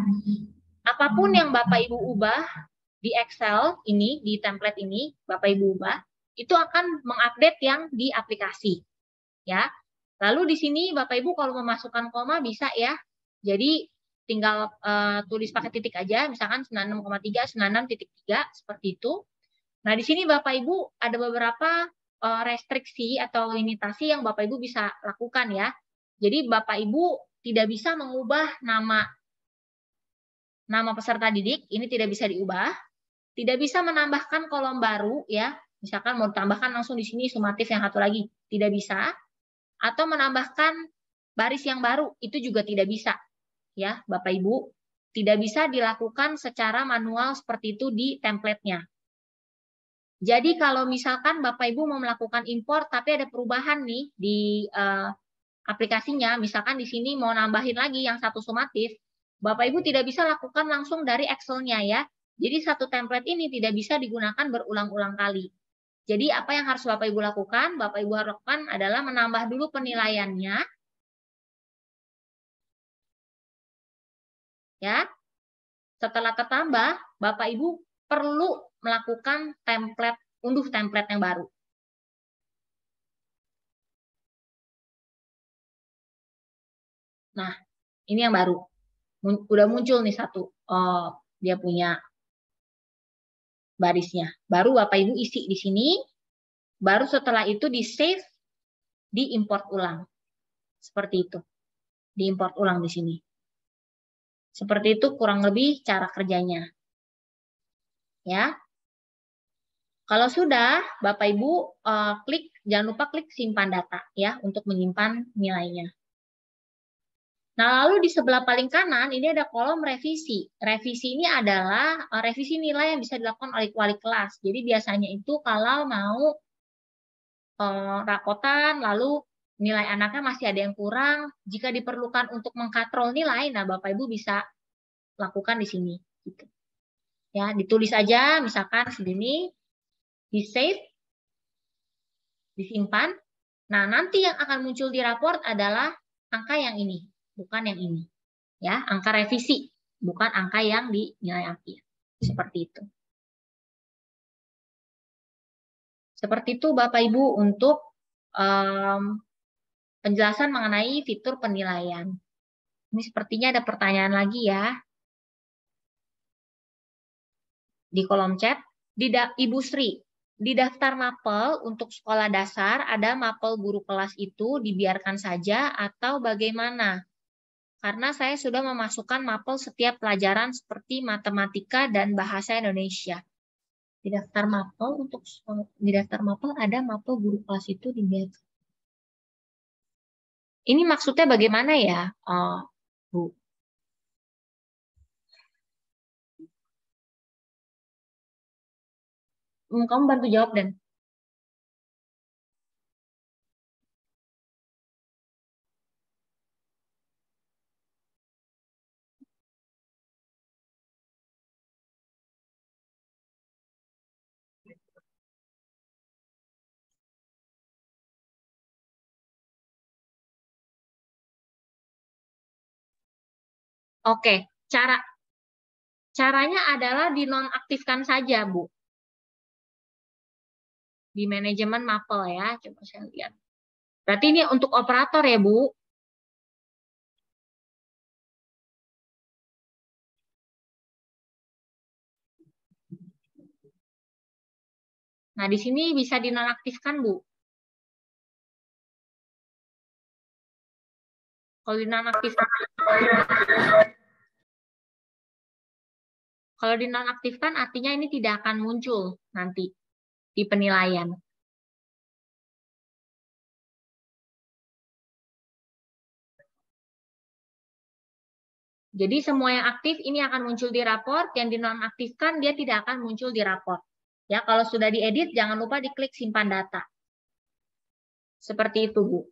Apapun yang Bapak Ibu ubah di Excel ini, di template ini, Bapak Ibu ubah, itu akan mengupdate yang di aplikasi ya. Lalu di sini Bapak Ibu kalau memasukkan koma bisa ya. Jadi tinggal tulis pakai titik aja, misalkan 96,3, 96,3 seperti itu. Nah, di sini Bapak Ibu ada beberapa restriksi atau limitasi yang Bapak Ibu bisa lakukan ya. Jadi Bapak Ibu tidak bisa mengubah nama peserta didik, ini tidak bisa diubah. Tidak bisa menambahkan kolom baru ya. Misalkan mau ditambahkan langsung di sini sumatif yang satu lagi, tidak bisa. Atau menambahkan baris yang baru, itu juga tidak bisa. Ya, Bapak Ibu, tidak bisa dilakukan secara manual seperti itu di template-nya. Jadi kalau misalkan Bapak Ibu mau melakukan import tapi ada perubahan nih di aplikasinya, misalkan di sini mau nambahin lagi yang satu sumatif, Bapak Ibu tidak bisa lakukan langsung dari Excel-nya ya. Jadi satu template ini tidak bisa digunakan berulang-ulang kali. Jadi apa yang harus Bapak Ibu lakukan? Bapak Ibu harus lakukan adalah menambah dulu penilaiannya. Ya. Setelah tertambah, Bapak Ibu perlu melakukan unduh template yang baru. Nah, ini yang baru. Udah muncul nih satu. Oh, dia punya barisnya. Baru Bapak Ibu isi di sini. Baru setelah itu di-save, di-import ulang. Seperti itu. Di-import ulang di sini. Seperti itu kurang lebih cara kerjanya. Ya. Kalau sudah, Bapak Ibu jangan lupa klik simpan data ya untuk menyimpan nilainya. Nah, lalu di sebelah paling kanan ini ada kolom revisi. Revisi ini adalah revisi nilai yang bisa dilakukan oleh wali kelas. Jadi biasanya itu kalau mau rapotan, lalu nilai anaknya masih ada yang kurang, jika diperlukan untuk mengkatrol nilai, nah Bapak Ibu bisa lakukan di sini. Gitu. Ya, ditulis aja, misalkan segini, di save, disimpan. Nah, nanti yang akan muncul di raport adalah angka yang ini, bukan yang ini. Ya, angka revisi, bukan angka yang di nilai akhir. Seperti itu. Seperti itu Bapak Ibu untuk penjelasan mengenai fitur penilaian. Ini sepertinya ada pertanyaan lagi ya. Di kolom chat, Ibu Sri, di daftar mapel untuk sekolah dasar ada mapel guru kelas itu dibiarkan saja atau bagaimana? Karena saya sudah memasukkan mapel setiap pelajaran seperti matematika dan bahasa Indonesia. Di daftar mapel ada mapel guru kelas itu dibiarkan. Ini maksudnya bagaimana ya, Bu? Kamu bantu jawab dan. Oke, caranya adalah dinonaktifkan saja, Bu. Di manajemen mapel ya, coba saya lihat. Berarti ini untuk operator ya, Bu? Nah, di sini bisa dinonaktifkan, Bu. Kalau dinonaktifkan, artinya ini tidak akan muncul nanti di penilaian. Jadi semua yang aktif ini akan muncul di raport, yang dinonaktifkan dia tidak akan muncul di raport. Ya, kalau sudah diedit jangan lupa diklik simpan data. Seperti itu, Bu.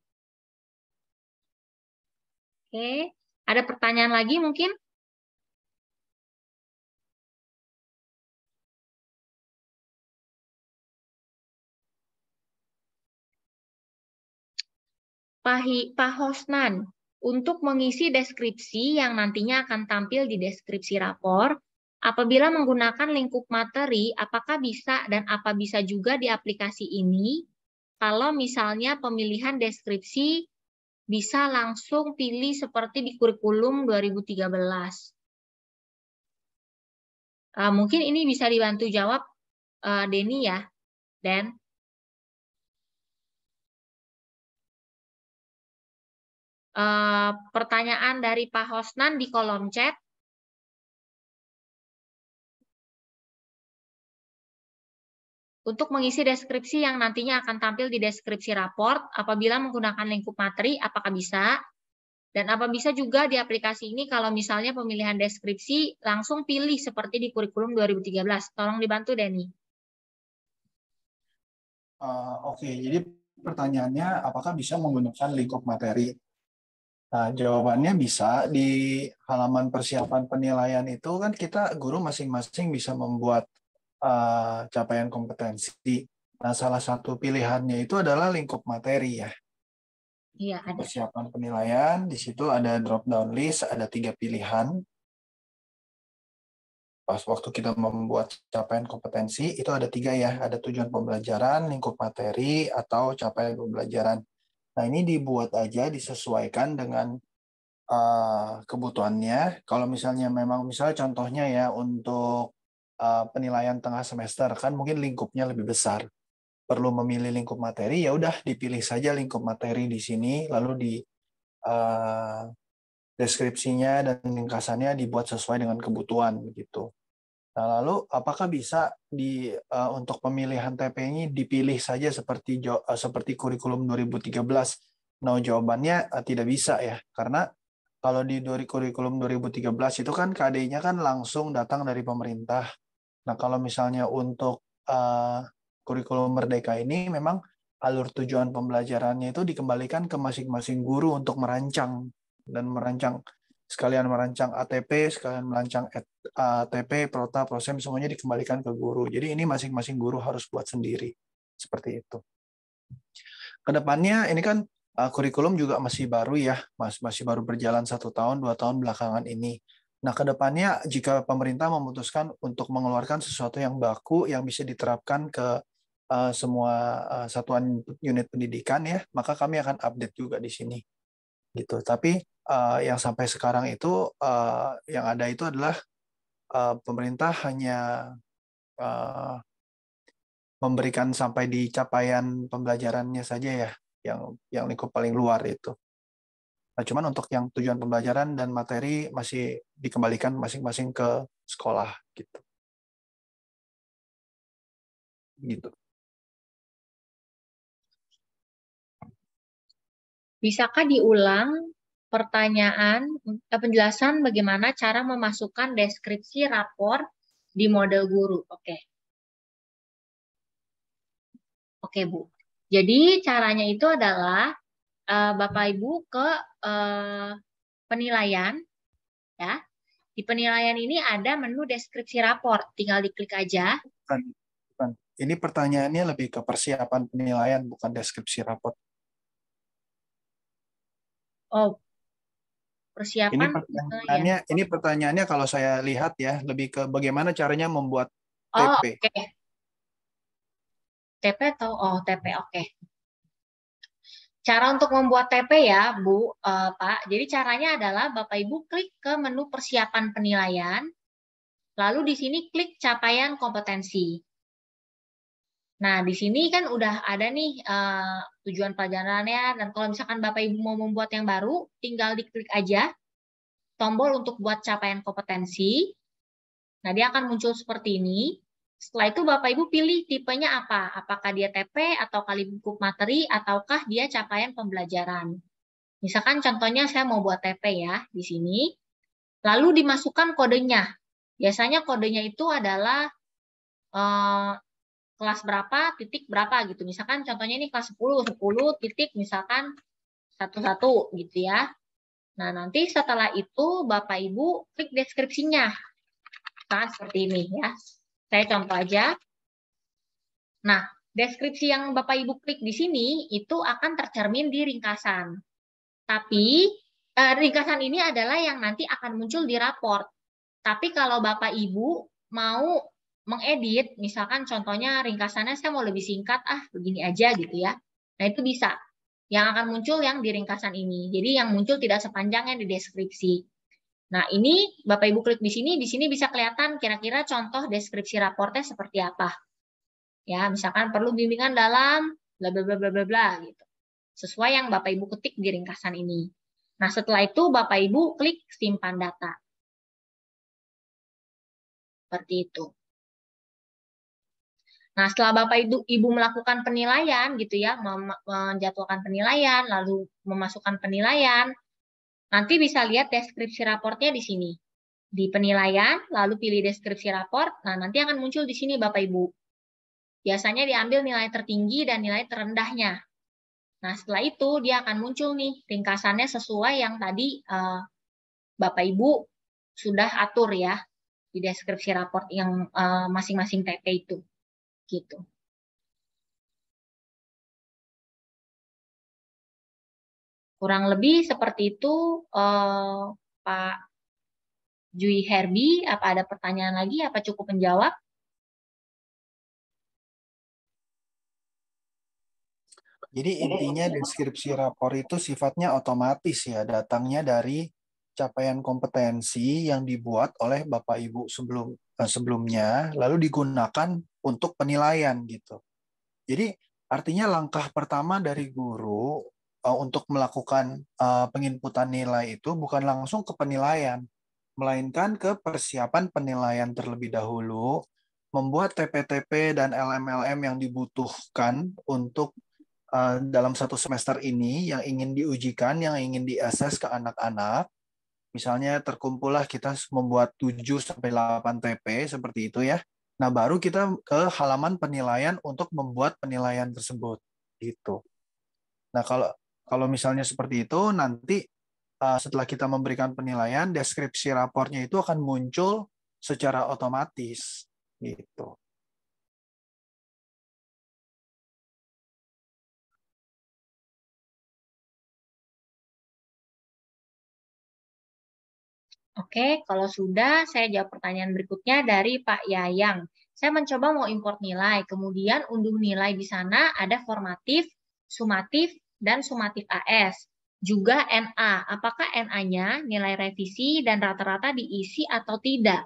Oke, ada pertanyaan lagi mungkin? Pak Hosnan, untuk mengisi deskripsi yang nantinya akan tampil di deskripsi rapor, apabila menggunakan lingkup materi, apakah bisa dan apa bisa juga di aplikasi ini? Kalau misalnya pemilihan deskripsi bisa langsung pilih seperti di kurikulum 2013. Mungkin ini bisa dibantu jawab Denny ya, Dan. Pertanyaan dari Pak Hosnan di kolom chat. Untuk mengisi deskripsi yang nantinya akan tampil di deskripsi raport, apabila menggunakan lingkup materi, apakah bisa? Dan apa bisa juga di aplikasi ini kalau misalnya pemilihan deskripsi langsung pilih seperti di kurikulum 2013. Tolong dibantu, Denny. Oke, jadi pertanyaannya apakah bisa menggunakan lingkup materi? Nah, jawabannya bisa. Di halaman persiapan penilaian itu kan kita guru masing-masing bisa membuat capaian kompetensi. Nah, salah satu pilihannya itu adalah lingkup materi ya. Iya, ada. Persiapan penilaian, di situ ada drop down list, ada 3 pilihan. Pas waktu kita membuat capaian kompetensi, itu ada 3 ya. Ada tujuan pembelajaran, lingkup materi, atau capaian pembelajaran. Nah, ini dibuat aja, disesuaikan dengan kebutuhannya. Kalau misalnya memang, misalnya contohnya ya, untuk penilaian tengah semester, kan mungkin lingkupnya lebih besar. Perlu memilih lingkup materi, ya udah dipilih saja lingkup materi di sini, lalu di deskripsinya dan ringkasannya dibuat sesuai dengan kebutuhan begitu. Nah, lalu apakah bisa untuk pemilihan TP ini dipilih saja seperti kurikulum 2013? No, jawabannya tidak bisa ya, karena kalau di kurikulum 2013 itu kan KD-nya kan langsung datang dari pemerintah. Nah, kalau misalnya untuk kurikulum Merdeka ini memang alur tujuan pembelajarannya itu dikembalikan ke masing-masing guru untuk merancang dan sekalian merancang ATP, sekalian merancang ATP, Prota, Prosem, semuanya dikembalikan ke guru. Jadi ini masing-masing guru harus buat sendiri. Seperti itu. Kedepannya ini kan kurikulum juga masih baru ya, masih baru berjalan 1 tahun, 2 tahun belakangan ini. Nah, kedepannya jika pemerintah memutuskan untuk mengeluarkan sesuatu yang baku yang bisa diterapkan ke semua satuan unit pendidikan ya, maka kami akan update juga di sini. Gitu. Tapi yang sampai sekarang itu yang ada itu adalah pemerintah hanya memberikan sampai di capaian pembelajarannya saja ya, yang lingkup paling luar itu. Nah, cuman untuk yang tujuan pembelajaran dan materi masih dikembalikan masing-masing ke sekolah gitu. Gitu. Bisakah diulang penjelasan bagaimana cara memasukkan deskripsi rapor di model guru? Oke. Oke, Bu. Jadi caranya itu adalah Bapak Ibu ke penilaian ya. Di penilaian ini ada menu deskripsi rapor, tinggal diklik aja. Bukan. Ini pertanyaannya lebih ke persiapan penilaian, bukan deskripsi rapor. Oh, Ini persiapan penilaian. pertanyaannya kalau saya lihat ya, lebih ke bagaimana caranya membuat Oh, TP. oke. TP atau TP, oke. Cara untuk membuat TP ya, Bu, Pak. Jadi caranya adalah Bapak Ibu klik ke menu persiapan penilaian, lalu di sini klik capaian kompetensi. Nah, di sini kan udah ada nih tujuan pelajarannya, dan kalau misalkan Bapak Ibu mau membuat yang baru, tinggal diklik aja tombol untuk buat capaian kompetensi. Nah, dia akan muncul seperti ini. Setelah itu Bapak Ibu pilih tipenya apa? Apakah dia TP atau kali lingkup materi ataukah dia capaian pembelajaran. Misalkan contohnya saya mau buat TP ya di sini. Lalu dimasukkan kodenya. Biasanya kodenya itu adalah kelas berapa, titik berapa gitu. Misalkan contohnya ini kelas 10, 10 titik misalkan 11 gitu ya. Nah, nanti setelah itu Bapak Ibu klik deskripsinya. Nah, seperti ini ya. Saya contoh aja. Nah, deskripsi yang Bapak Ibu klik di sini itu akan tercermin di ringkasan. Tapi ringkasan ini adalah yang nanti akan muncul di raport. Tapi kalau Bapak Ibu mau mengedit, misalkan contohnya ringkasannya saya mau lebih singkat, begini aja gitu ya. Nah, itu bisa. Yang akan muncul yang di ringkasan ini. Jadi yang muncul tidak sepanjang yang di deskripsi. Nah, ini Bapak Ibu klik di sini bisa kelihatan kira-kira contoh deskripsi raportnya seperti apa. Ya, misalkan perlu bimbingan dalam bla bla bla bla bla bla gitu. Sesuai yang Bapak Ibu ketik di ringkasan ini. Nah, setelah itu Bapak Ibu klik simpan data. Seperti itu. Nah, setelah Bapak Ibu melakukan penilaian gitu ya, menjatuhkan penilaian, lalu memasukkan penilaian, nanti bisa lihat deskripsi raportnya di sini. Di penilaian, lalu pilih deskripsi raport, nah nanti akan muncul di sini Bapak Ibu. Biasanya diambil nilai tertinggi dan nilai terendahnya. Nah, setelah itu dia akan muncul nih ringkasannya sesuai yang tadi Bapak Ibu sudah atur ya di deskripsi raport yang masing-masing TP itu. Gitu. Kurang lebih seperti itu, Pak Jui Herbi. Apa ada pertanyaan lagi? Apa cukup menjawab? Jadi intinya deskripsi rapor itu sifatnya otomatis ya, datangnya dari capaian kompetensi yang dibuat oleh Bapak Ibu sebelumnya, lalu digunakan untuk penilaian gitu. Jadi artinya langkah pertama dari guru untuk melakukan penginputan nilai itu bukan langsung ke penilaian, melainkan ke persiapan penilaian terlebih dahulu, membuat TP-TP dan LM-LM yang dibutuhkan untuk dalam satu semester ini yang ingin diujikan, yang ingin diakses ke anak-anak. Misalnya terkumpullah kita membuat 7 sampai 8 TP seperti itu ya. Nah, baru kita ke halaman penilaian untuk membuat penilaian tersebut gitu. Nah, kalau misalnya seperti itu nanti setelah kita memberikan penilaian, deskripsi raportnya itu akan muncul secara otomatis gitu. Oke, kalau sudah, saya jawab pertanyaan berikutnya dari Pak Yayang. Saya mencoba mau import nilai, kemudian unduh nilai di sana ada formatif, sumatif, dan sumatif AS. Juga NA. Apakah NA-nya nilai revisi dan rata-rata diisi atau tidak?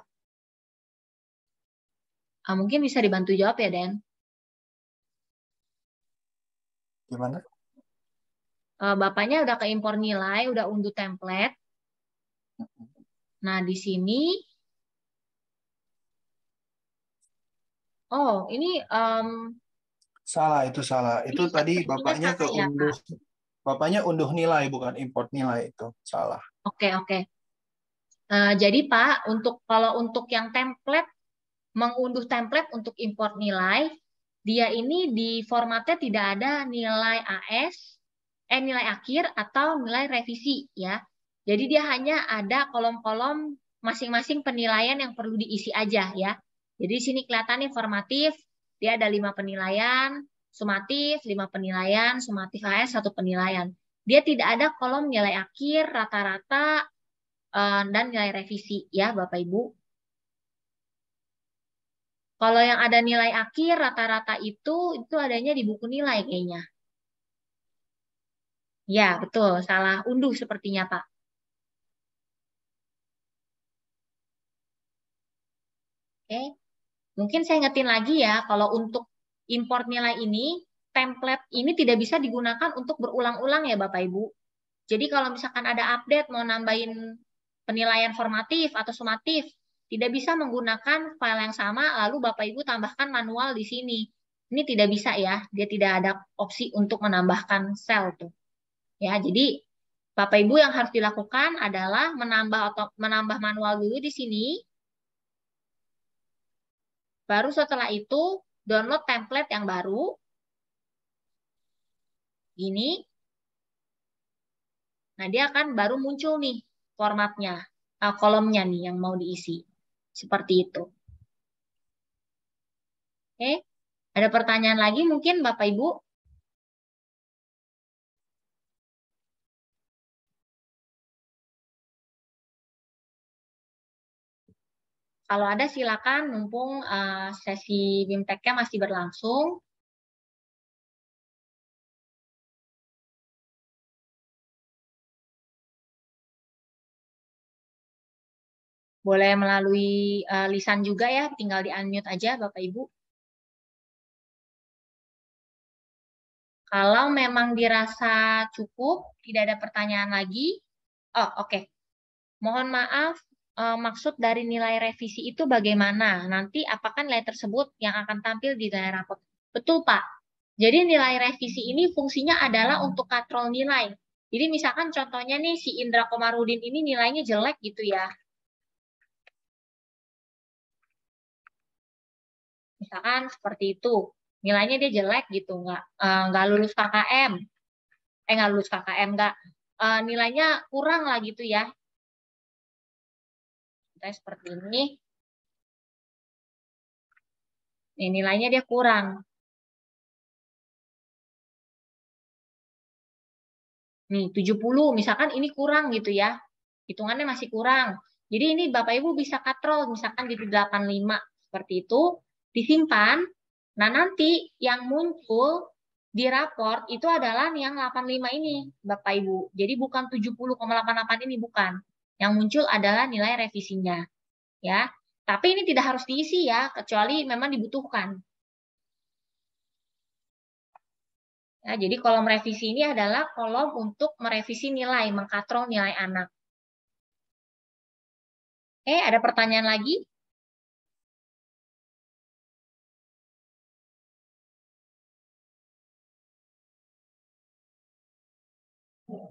Mungkin bisa dibantu jawab ya, Den. Gimana? Bapaknya udah keimpor nilai, udah unduh template. Nah, di sini, ini Salah, itu salah. Itu ini tadi sepertinya salah ya, Pak. bapaknya unduh nilai bukan import nilai itu. Salah. Oke, oke. Jadi Pak, kalau untuk yang template, mengunduh template untuk import nilai, dia ini di formatnya tidak ada nilai AS, nilai akhir atau nilai revisi ya. Jadi dia hanya ada kolom-kolom masing-masing penilaian yang perlu diisi aja ya. Jadi di sini kelihatan nih formatif, dia ada 5 penilaian, sumatif 5 penilaian, sumatif AS 1 penilaian. Dia tidak ada kolom nilai akhir, rata-rata, dan nilai revisi ya Bapak Ibu. Kalau yang ada nilai akhir rata-rata itu adanya di buku nilai kayaknya. Ya, betul. Salah unduh sepertinya, Pak. Oke. Mungkin saya ingetin lagi ya, kalau untuk import nilai ini, template ini tidak bisa digunakan untuk berulang-ulang ya Bapak Ibu. Jadi kalau misalkan ada update mau nambahin penilaian formatif atau sumatif, tidak bisa menggunakan file yang sama lalu Bapak Ibu tambahkan manual di sini. Ini tidak bisa ya, dia tidak ada opsi untuk menambahkan sel tuh. Ya, jadi Bapak Ibu yang harus dilakukan adalah menambah manual dulu di sini. Baru setelah itu download template yang baru. Ini. Nah, dia akan baru muncul nih formatnya, kolomnya nih yang mau diisi. Seperti itu. Oke. Ada pertanyaan lagi mungkin Bapak Ibu? Kalau ada silakan mumpung sesi BIMTEK-nya masih berlangsung. Boleh melalui lisan juga ya, tinggal di-unmute aja Bapak Ibu. Kalau memang dirasa cukup, tidak ada pertanyaan lagi. Oh, oke. Mohon maaf, maksud dari nilai revisi itu bagaimana? Nanti apakah nilai tersebut yang akan tampil di nilai rapot? Betul, Pak. Jadi nilai revisi ini fungsinya adalah untuk katrol nilai. Jadi misalkan contohnya nih si Indra Komarudin ini nilainya jelek gitu ya. Misalkan seperti itu. Nilainya dia jelek gitu, nggak lulus KKM. Nggak lulus KKM, nilainya kurang lah gitu ya. Kita seperti ini. Nih, nilainya dia kurang. Nih, 70 misalkan ini kurang gitu ya. Hitungannya masih kurang. Jadi ini Bapak Ibu bisa katrol misalkan di 85 seperti itu, disimpan. Nah, nanti yang muncul di raport itu adalah yang 85 ini, Bapak Ibu. Jadi bukan 70,88 ini bukan. Yang muncul adalah nilai revisinya, ya. Tapi ini tidak harus diisi ya, kecuali memang dibutuhkan. Ya, jadi kolom revisi ini adalah kolom untuk merevisi nilai, mengkatrol nilai anak. Ada pertanyaan lagi?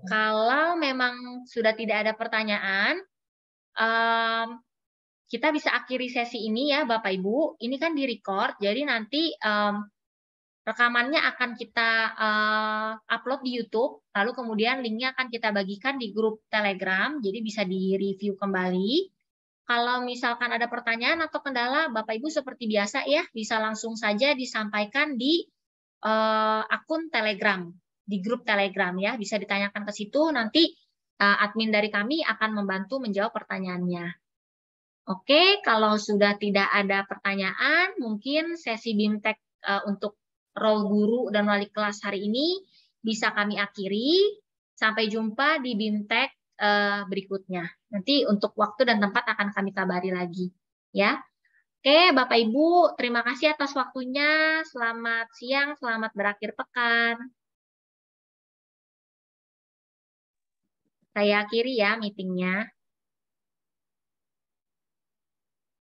Kalau memang sudah tidak ada pertanyaan, kita bisa akhiri sesi ini ya Bapak Ibu. Ini kan di-record, jadi nanti rekamannya akan kita upload di YouTube, lalu kemudian linknya akan kita bagikan di grup Telegram, jadi bisa di-review kembali. Kalau misalkan ada pertanyaan atau kendala, Bapak Ibu seperti biasa ya, bisa langsung saja disampaikan di akun Telegram, di grup Telegram ya, bisa ditanyakan ke situ, nanti admin dari kami akan membantu menjawab pertanyaannya. Oke, kalau sudah tidak ada pertanyaan, mungkin sesi BIMTEK untuk role guru dan wali kelas hari ini bisa kami akhiri. Sampai jumpa di BIMTEK berikutnya. Nanti untuk waktu dan tempat akan kami kabari lagi. Ya. Oke, Bapak Ibu, terima kasih atas waktunya. Selamat siang, selamat berakhir pekan. Saya akhiri ya meetingnya.